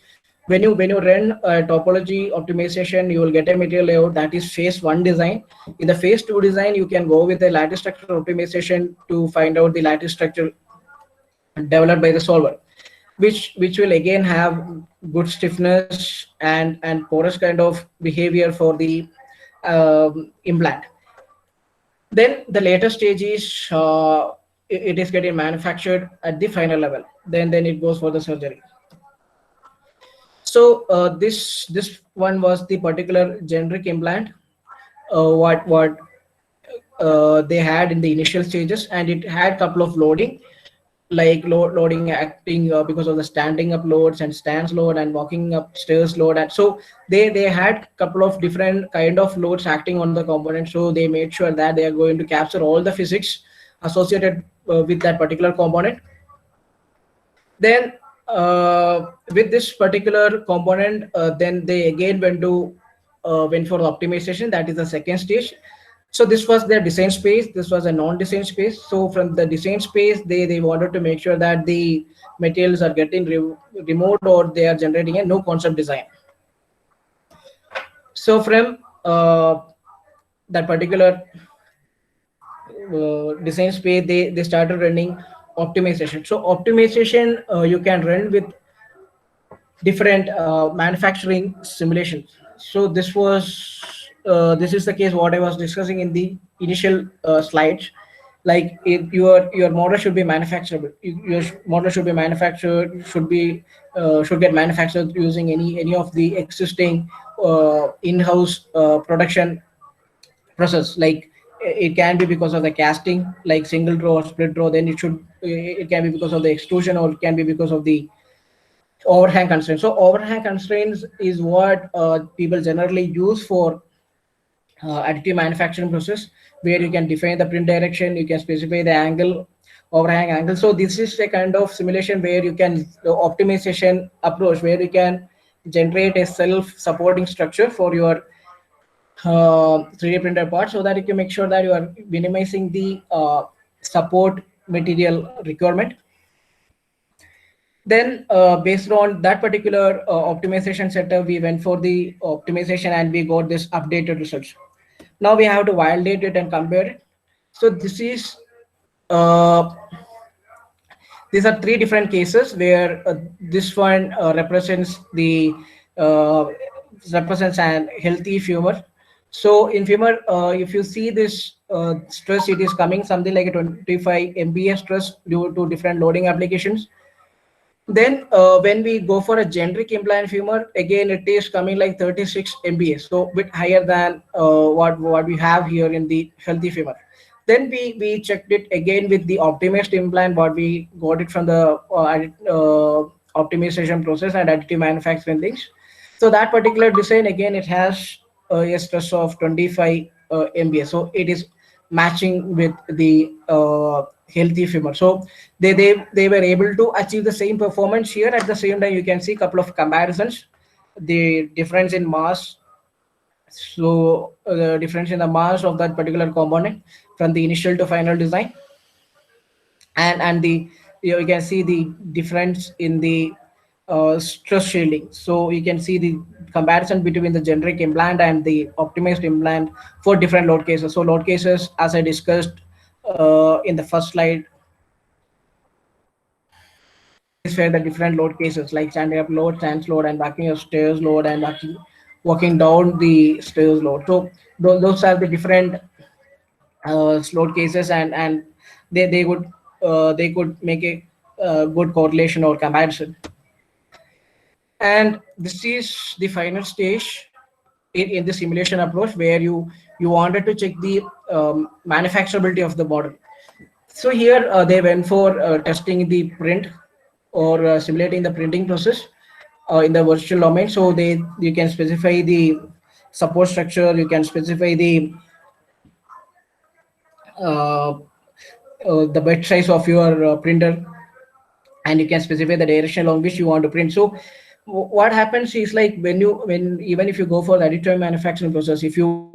when you run a topology optimization, you will get a material layout that is phase one design. In the phase two design, you can go with the lattice structure optimization to find out the lattice structure developed by the solver, which will again have good stiffness and porous kind of behavior for the implant. Then the later stage is it is getting manufactured at the final level. Then it goes for the surgery. So this one was the particular generic implant. What they had in the initial stages, and it had couple of loading, like loading acting because of the standing up loads and stance load and walking up stairs load. And so they had couple of different kind of loads acting on the component. So they made sure that they are going to capture all the physics associated with that particular component. Then with this particular component, then they again went for the optimization. That is the second stage. So this was their design space. This was a non-design space. So from the design space, they wanted to make sure that the materials are getting removed or they are generating a no concept design. So from that particular design space, they started running optimization. So optimization you can run with different manufacturing simulations. So this is the case what I was discussing in the initial slides. Like your model should be manufacturable. Your model should be manufactured, should get manufactured using any of the existing in-house production process. Like it can be because of the casting, like single draw or split draw. Then it can be because of the extrusion, or it can be because of the overhang constraints. So overhang constraints is what people generally use for additive manufacturing process, where you can define the print direction, you can specify the angle, overhang angle. So this is a kind of simulation where you can the optimization approach, where you can generate a self-supporting structure for your 3D printed part, so that you can make sure that you are minimizing the support material requirement. Then based on that particular optimization setup, we went for the optimization and we got this updated results. Now we have to validate it and compare it. So uh, these are three different cases where this one uh, represents an healthy femur. So in femur, if you see this stress, it is coming something like a 25 MPa stress due to different loading applications. Then when we go for a generic implant femur, again it is coming like 36 MPa, so a bit higher than what we have here in the healthy femur. Then we checked it again with the optimized implant, what we got it from the optimization process and additive manufacturing things. So that particular design, again, it has a stress of 25 MPa, so it is matching with the healthy femur. So they were able to achieve the same performance here. At the same time, you can see a couple of comparisons, the difference in mass. So the difference in the mass of that particular component from the initial to final design, and the you can see the difference in the stress shielding. So you can see the comparison between the generic implant and the optimized implant for different load cases. So load cases, as I discussed in the first slide, where the different load cases like standing up load, stance load, and walking up stairs load, and walking down the stairs load. So those are the different load cases, and they could make a good correlation or comparison. And this is the final stage in the simulation approach, where you wanted to check the manufacturability of the model. So here they went for testing the print or simulating the printing process in the virtual domain. So you can specify the support structure, you can specify uh, the bed size of your printer, and you can specify the direction along which you want to print. So what happens is, like, when even if you go for the additive manufacturing process, if you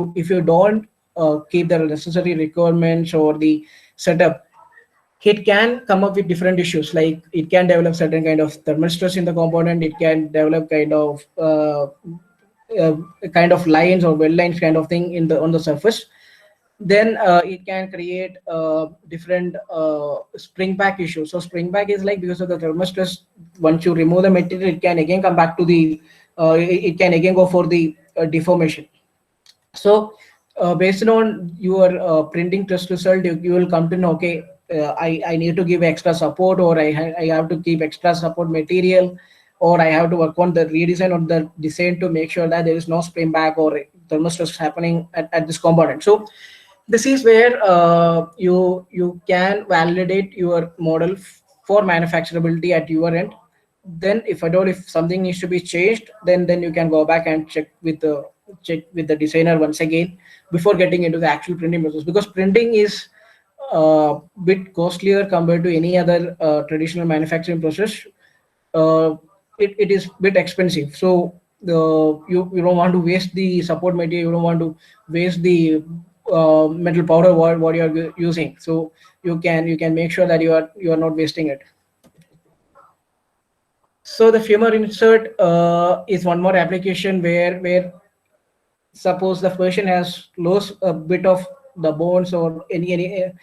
don't keep the necessary requirements or the setup, it can come up with different issues. Like, it can develop certain kind of thermal stress in the component, it can develop kind of lines or well lines kind of thing on the surface. Then it can create different spring back issues. So spring back is like, because of the thermal stress, once you remove the material, it can again come back to the it can again go for the deformation. So based on your printing test result, you will come to know, okay, I need to give extra support, or I have to keep extra support material, or I have to work on the redesign of the design to make sure that there is no spring back or thermal stress happening at this component. So this is where you can validate your model for manufacturability at your end. Then if at all, if something needs to be changed, then you can go back and check with the designer once again before getting into the actual printing process, because printing is a bit costlier compared to any other traditional manufacturing process. uh, it is bit expensive. So you don't want to waste the support material, you don't want to waste the metal powder what you are using. So you can make sure that you are not wasting it. So the femur insert is one more application where suppose the person has lost a bit of the bones or any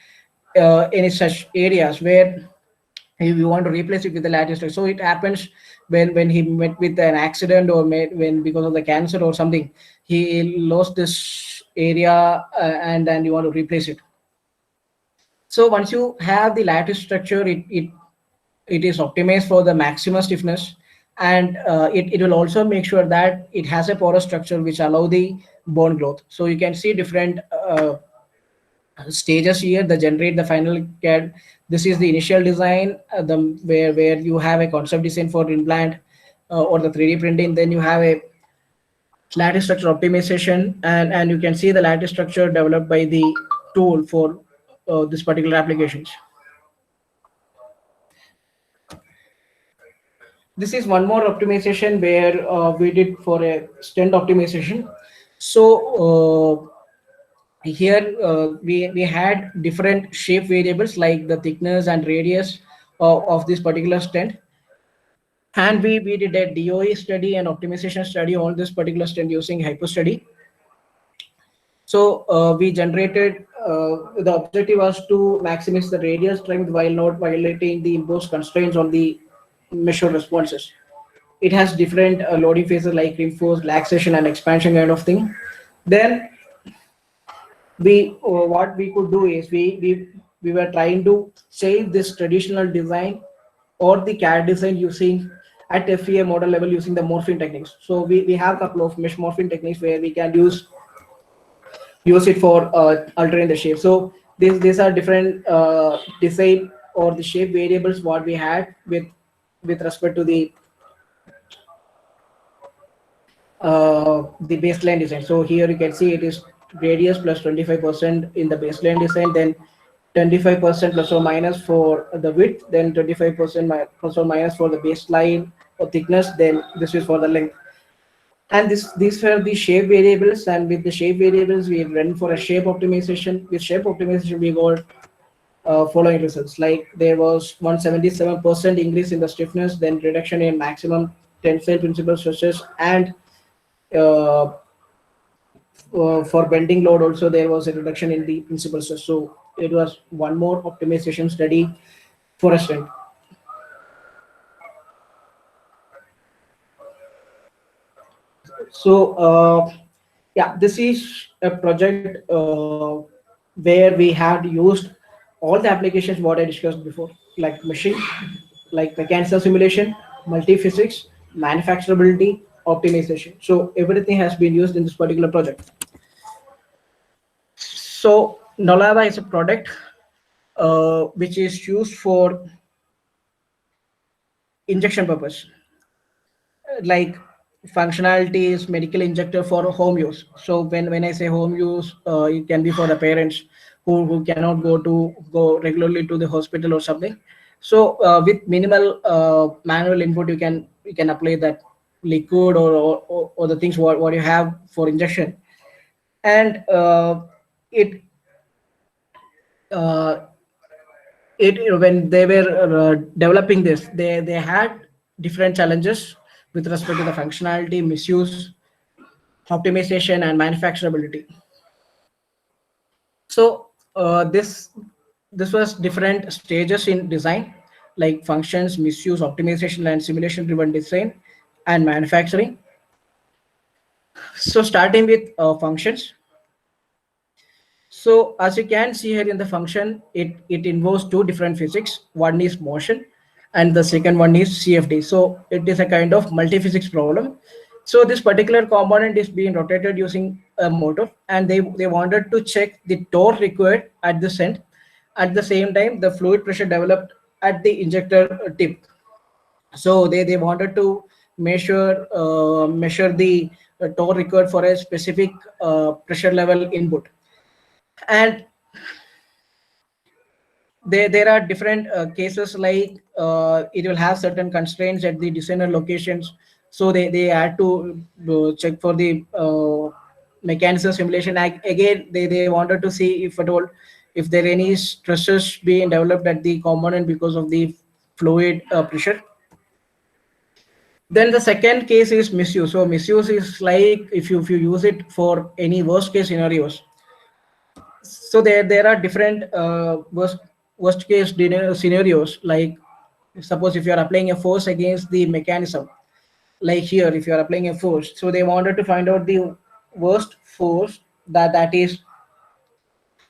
such areas where you want to replace it with the lattice structure. So it happens when he met with an accident, or when because of the cancer or something, he lost this area, and then you want to replace it. So once you have the lattice structure, it is optimized for the maximum stiffness, and it will also make sure that it has a porous structure which allow the bone growth. So you can see different stages here, the generate, the final CAD. This is the initial design, the where you have a concept design for implant or the 3D printing. Then you have a lattice structure optimization, and you can see the lattice structure developed by the tool for this particular applications. This is one more optimization where we did for a stent optimization. So here we had different shape variables like the thickness and radius of this particular stent, and we did a DOE study and optimization study on this particular stent using HypoStudy. So we generated the objective was to maximize the radial strength while not violating the imposed constraints on the measured responses. It has different loading phases like reinforced, relaxation, and expansion kind of thing. Then we what we could do is we were trying to change this traditional design or the CAD design using at FEA model level using the morphing techniques. So we have a couple of mesh morphing techniques where we can use it for altering the shape. So these are different design or the shape variables what we had with respect to the baseline design. So here you can see it is radius plus 25% in the baseline design, then 25% plus or minus for the width, then 25% plus or minus for the baseline or thickness, then this is for the length. And these were the shape variables, and with the shape variables we ran for a shape optimization. With shape optimization we got following results, like there was 177% increase in the stiffness, then reduction in maximum tensile principal stresses, and uh, for bending load also there was a reduction in the principal stress. So it was one more optimization study for a stent. So yeah, this is a project where we had used all the applications what I discussed before, like machine, like mechanical simulation, multi-physics, manufacturability, optimization. So everything has been used in this particular project. So Nolava is a product which is used for injection purpose, like functionality is medical injector for home use. So when I say home use, it can be for the parents who cannot go regularly to the hospital or something. So with minimal manual input, you can apply that liquid or the things what you have for injection. And it uh, it when they were developing this, they had different challenges with respect to the functionality, misuse, optimization, and manufacturability. So this was different stages in design, like functions, misuse, optimization, and simulation driven design and manufacturing. So starting with functions. So as you can see here in the function, it involves two different physics. One is motion and the second one is CFD. So it is a kind of multi-physics problem. So this particular component is being rotated using a motor, and they wanted to check the torque required at this end. At the same time, the fluid pressure developed at the injector tip. So they wanted to measure the torque required for a specific pressure level input. And there are different cases, like it will have certain constraints at the designer locations. So they had to check for the mechanism simulation. Again, they wanted to see if at all if there are any stresses being developed at the component because of the fluid pressure. Then the second case is misuse. So misuse is like if you use it for any worst case scenarios. So there are different worst case scenarios, like suppose if you are applying a force against the mechanism, like here if you are applying a force, so they wanted to find out the worst force that is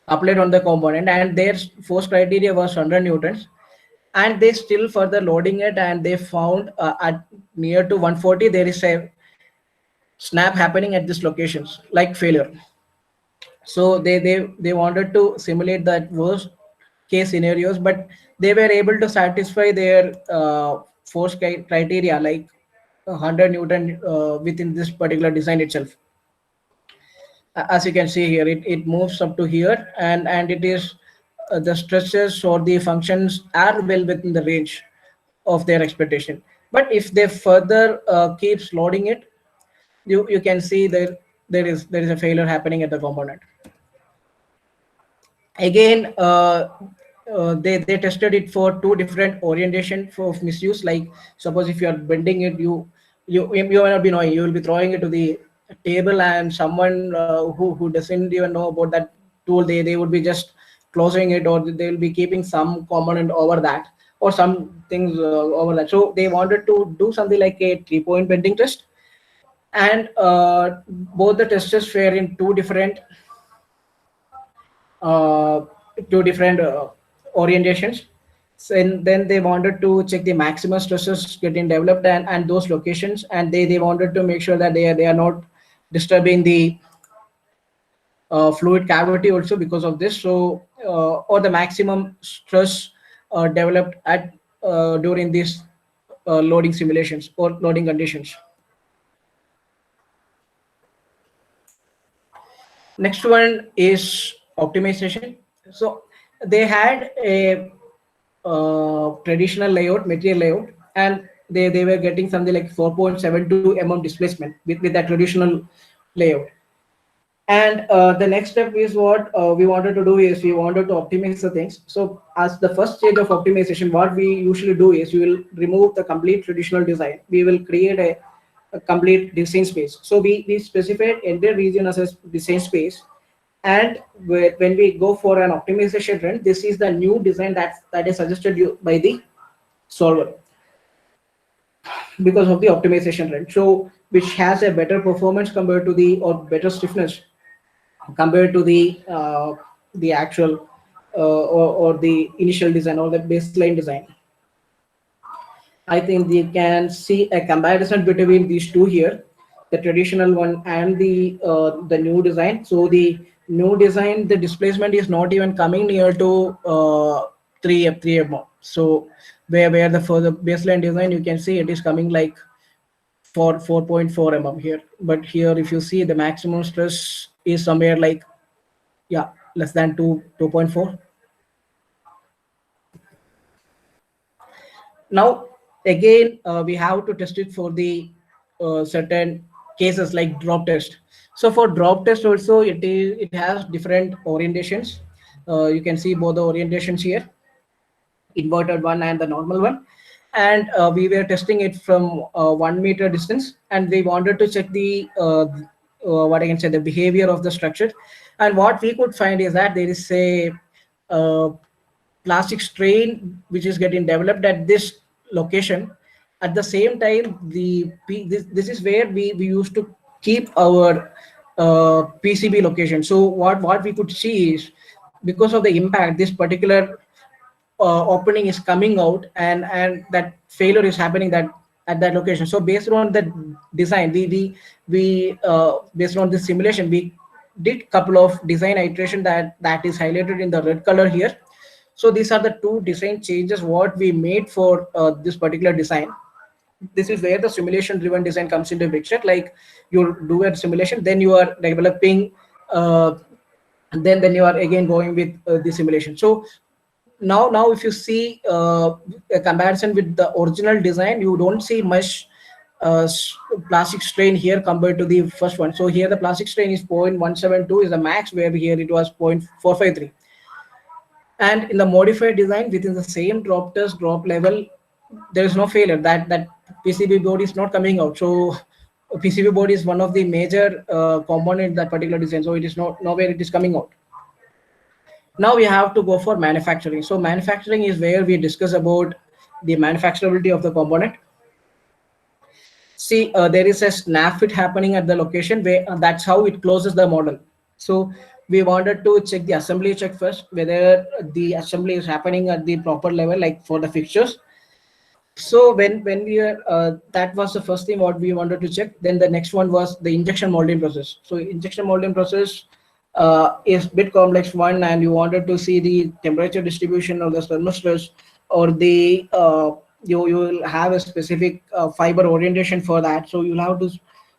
applied on the component, and their force criteria was 100 newtons, and they still further loading it, and they found at near to 140 there is a snap happening at these locations, like failure. So they wanted to simulate that worst case scenarios, but they were able to satisfy their force criteria, like 100 newton within this particular design itself. As you can see here, it moves up to here, and it is the stresses or the functions are well within the range of their expectation. But if they further keeps loading it, you can see that there is a failure happening at the component. Again, they tested it for two different orientation for misuse. Like suppose if you are bending it, you may not be knowing, you will be throwing it to the table, and someone who doesn't even know about that tool, they would be just closing it, or they will be keeping some component over that, or some things over that. So they wanted to do something like a 3-point bending test, and both the testers were in uh, two different orientations. So, and then they wanted to check the maximum stresses getting developed and those locations, and they wanted to make sure that they are not disturbing the fluid cavity also because of this. So or the maximum stress developed at during these loading simulations or loading conditions. Next one is optimization. So they had a traditional layout, material layout, and they were getting something like 4.72 displacement with that traditional layout. And the next step is what we wanted to do is we wanted to optimize the things. So as the first stage of optimization, what we usually do is we will remove the complete traditional design. We will create a complete design space. So we specified entire region as a design space. And when we go for an optimization run, this is the new design that is suggested you by the solver. because of the optimization run. So which has a better performance compared to the, or better stiffness compared to the actual or the initial design or the baseline design. I think you can see a comparison between these two here, the traditional one and the new design. So the new design, the displacement is not even coming near to 3 mm. So where the for the baseline design, you can see it is coming like 4.4 mm here. But here, if you see, the maximum stress is somewhere like, yeah, less than 2.4. Now again, we have to test it for the certain cases like drop test. So for drop test also, it has different orientations. You can see both the orientations here, inverted one and the normal one. And we were testing it from 1 meter distance, and we wanted to check the what I can say, the behavior of the structure. And what we could find is that there is a uh, plastic strain which is getting developed at this location. At the same time, this is where we used to keep our PCB location. So what we could see is, because of the impact, this particular opening is coming out, and that failure is happening that at that location. So based on the design, we based on the simulation, we did couple of design iteration that is highlighted in the red color here. So these are the two design changes what we made for this particular design. This is where the simulation driven design comes into picture. Like, you do a simulation, then you are developing, then you are again going with the simulation. So now if you see a comparison with the original design, you don't see much plastic strain here compared to the first one. So here the plastic strain is 0.172 is the max, where here it was 0.453. And in the modified design, within the same drop test drop level, there is no failure. That PCB board is not coming out. So PCB board is one of the major component in that particular design. So it is not nowhere it is coming out. Now we have to go for manufacturing. So manufacturing is where we discuss about the manufacturability of the component. See, there is a snap fit happening at the location where that's how it closes the model. So we wanted to check the assembly check first, whether the assembly is happening at the proper level, like for the fixtures. So when we are that was the first thing what we wanted to check. Then the next one was the injection molding process. So injection molding process is bit complex one, and you wanted to see the temperature distribution of the thermosters, or the you will have a specific fiber orientation for that. So you'll have to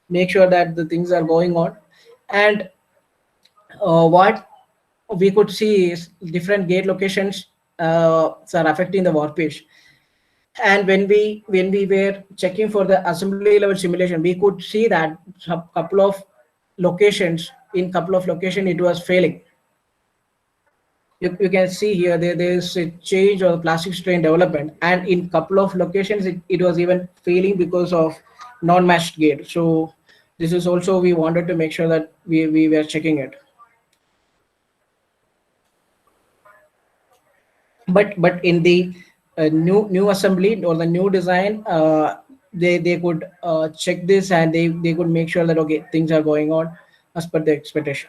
make sure that the things are going on. And what we could see is different gate locations are affecting the warpage. And when we were checking for the assembly level simulation, we could see that couple of locations, in couple of location it was failing. You can see here there is a change of plastic strain development, and in couple of locations it was even failing because of non-matched gate. So this is also, we wanted to make sure that we were checking it. But in the new assembly or the new design, they could check this, and they could make sure that okay, things are going on as per the expectation.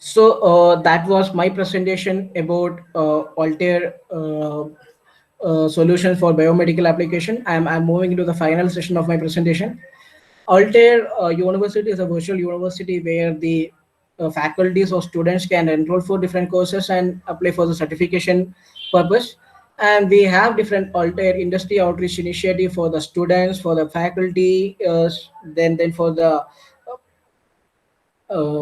So that was my presentation about Altair solutions for biomedical application. I'm moving into the final session of my presentation. Altair University is a virtual university where the faculties or students can enroll for different courses and apply for the certification purpose. And we have different Altair industry outreach initiative for the students, for the faculty, then for the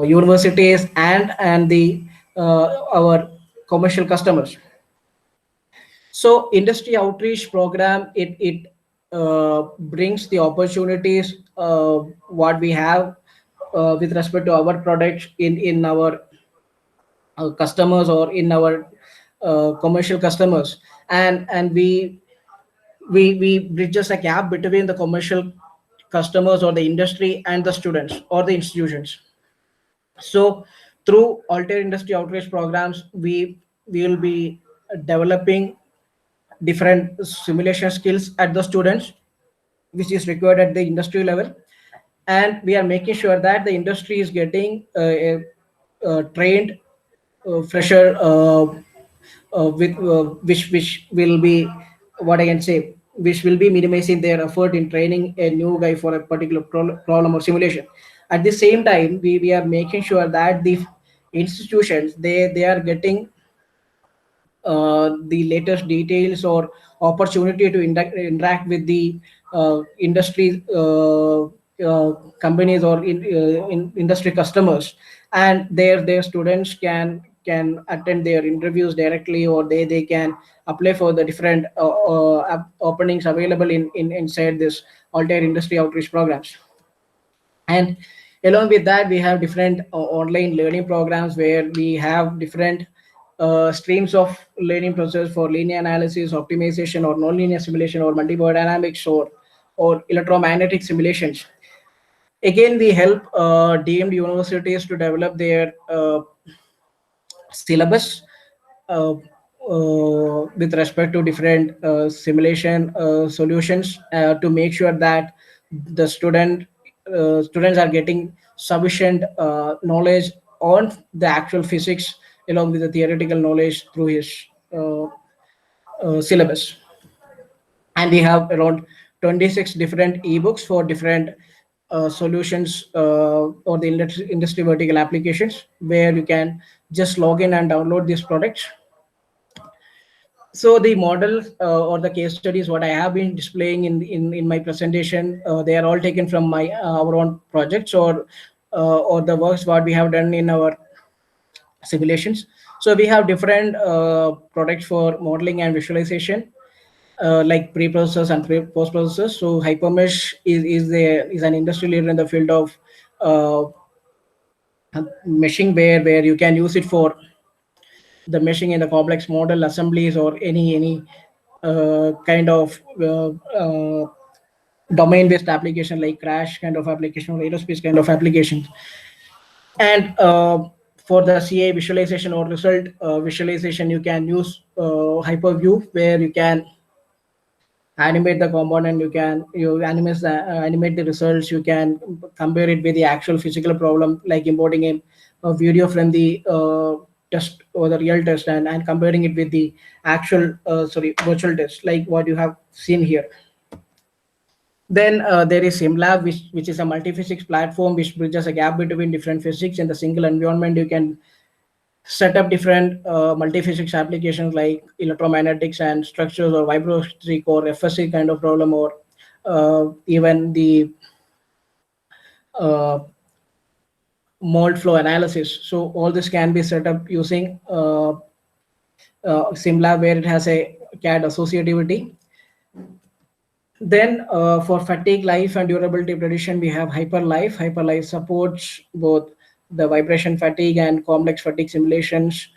universities, and the our commercial customers. So industry outreach program, it brings the opportunities what we have with respect to our products in our customers, or in our commercial customers. And we bridges a gap between the commercial customers or the industry and the students or the institutions. So through Altair industry outreach programs, we will be developing different simulation skills at the students, which is required at the industry level. And we are making sure that the industry is getting a trained fresher which will be, what I can say, which will be minimizing their effort in training a new guy for a particular problem or simulation. At the same time, we are making sure that the institutions, they are getting the latest details or opportunity to interact with the industry companies or in industry customers, and their students can attend their interviews directly, or they can apply for the different openings available in inside this Altair industry outreach programs. And along with that, we have different online learning programs where we have different streams of learning process for linear analysis, optimization, or nonlinear simulation, or multi-board dynamics, or electromagnetic simulations. Again, we help deemed universities to develop their syllabus uh, with respect to different simulation solutions to make sure that the students are getting sufficient knowledge on the actual physics along with the theoretical knowledge through his uh, syllabus. And we have around 26 different ebooks for different solutions or the industry vertical applications, where you can just log in and download these products. So the models or the case studies what I have been displaying in my presentation, they are all taken from my our own projects or the works what we have done in our simulations. So we have different products for modeling and visualization, like pre-processors and post-processors. So Hypermesh is an industry leader in the field of uh, meshing, where you can use it for the meshing in the complex model assemblies or any kind of domain-based application like crash kind of application or aerospace kind of applications. And for the CA visualization or result visualization, you can use Hyperview, where you can animate the component, you animate the results, you can compare it with the actual physical problem, like importing a video from the test or the real test, and comparing it with the actual virtual test, like what you have seen here. Then there is SimLab, which is a multi-physics platform which bridges a gap between different physics in the single environment. You can set up different multi-physics applications like electromagnetics and structures, or vibroelectric or FSC kind of problem, or even the uh, mold flow analysis. So all this can be set up using SimLab, where it has a CAD associativity. Then for fatigue, life, and durability prediction, we have HyperLife. HyperLife supports both the vibration fatigue and complex fatigue simulations,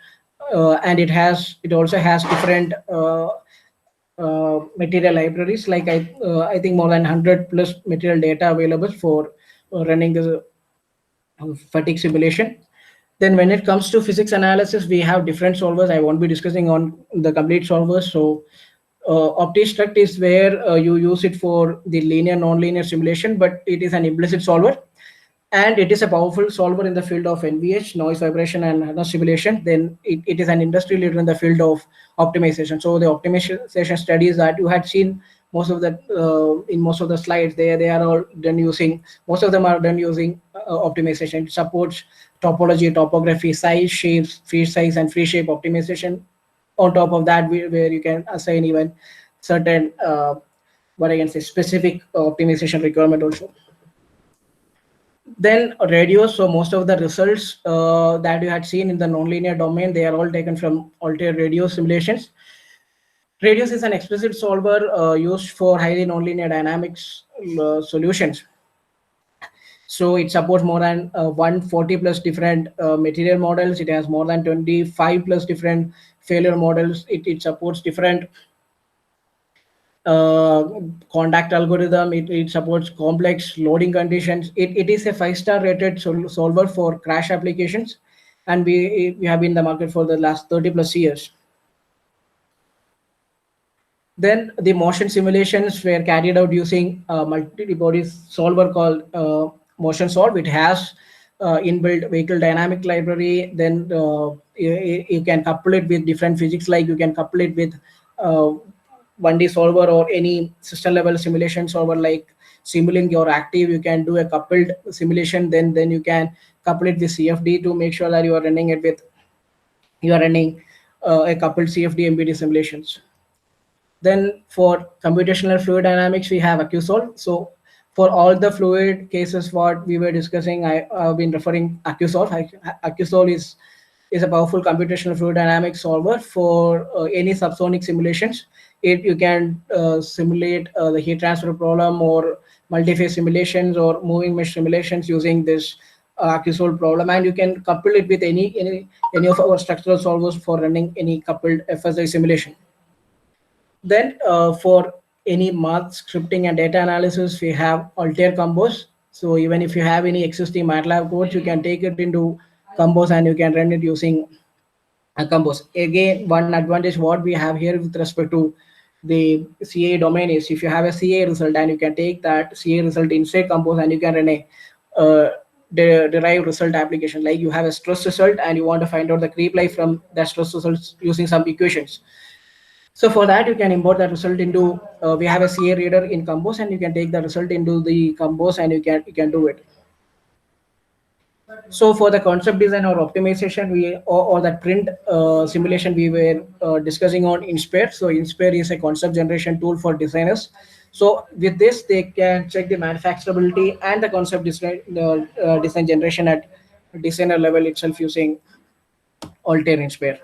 and it also has different material libraries. Like I think more than 100 plus material data available for running the fatigue simulation. Then when it comes to physics analysis, we have different solvers. I won't be discussing on the complete solvers. So OptiStruct is where you use it for the linear non-linear simulation, but it is an implicit solver, and it is a powerful solver in the field of NVH, noise, vibration, and other simulation. Then it is an industry leader in the field of optimization. So the optimization studies that you had seen, most of the in most of the slides, they are all done using, most of them are done using optimization. It supports topology, topography, size, shapes, free size, and free shape optimization. On top of that, where you can assign even certain what I can say specific optimization requirement also. Then radios. So most of the results that you had seen in the nonlinear domain, they are all taken from Altair radio simulations. Radius is an explicit solver used for highly nonlinear dynamics solutions. So it supports more than 140 plus different material models. It has more than 25 plus different failure models. It supports different uh, contact algorithm. It supports complex loading conditions. It is a 5-star rated solver for crash applications, and we have been in the market for the last 30 plus years. Then the motion simulations were carried out using a multi-body solver called Motion Solve. It has inbuilt vehicle dynamic library. Then you can couple it with different physics, like you can couple it with 1D solver or any system level simulation solver like Simulink or Active. You can do a coupled simulation. Then you can couple it with CFD to make sure that you are running a coupled CFD MBD simulations. Then for computational fluid dynamics, we have AccuSolve. So for all the fluid cases, what we were discussing, I've been referring AccuSolve. AccuSolve is a powerful computational fluid dynamics solver for any subsonic simulations. You can simulate the heat transfer problem or multi-phase simulations or moving mesh simulations using this AccuSolve problem, and you can couple it with any of our structural solvers for running any coupled FSI simulation. Then for any math scripting and data analysis, we have Altair Compose. So even if you have any existing MATLAB codes, you can take it into Compose and you can run it using Compose. Again, one advantage what we have here with respect to the CA domain is if you have a CA result and you can take that CA result inside Compose and you can run a derived result application. Like you have a stress result and you want to find out the creep life from that stress results using some equations. So for that, you can import that result into, we have a CA reader in Compose and you can take the result into the Compose and you can do it. So for the concept design or optimization, or that print simulation we were discussing on Inspire. So Inspire is a concept generation tool for designers. So with this, they can check the manufacturability and the concept design generation at designer level itself using Altair Inspire.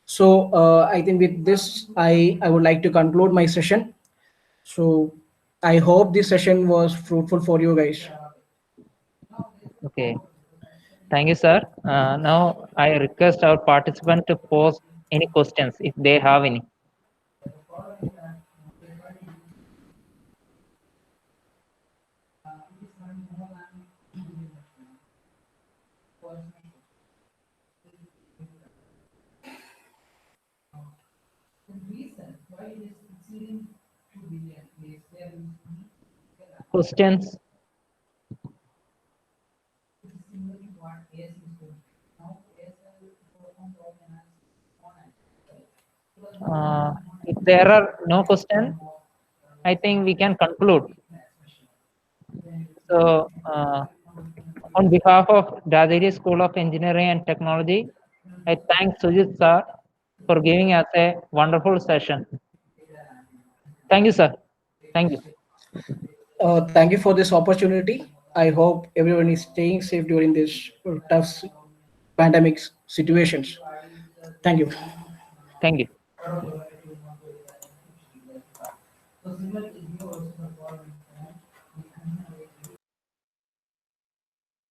So I think with this, I would like to conclude my session. So I hope this session was fruitful for you guys. Okay. Thank you, sir. Now I request our participant to pose any questions if they have any. Questions? If there are no questions, I think we can conclude. So, on behalf of Dadiri School of Engineering and Technology, I thank Sujit sir for giving us a wonderful session. Thank you, sir. Thank you. Thank you for this opportunity. I hope everyone is staying safe during this tough pandemic situations. Thank you. Thank you.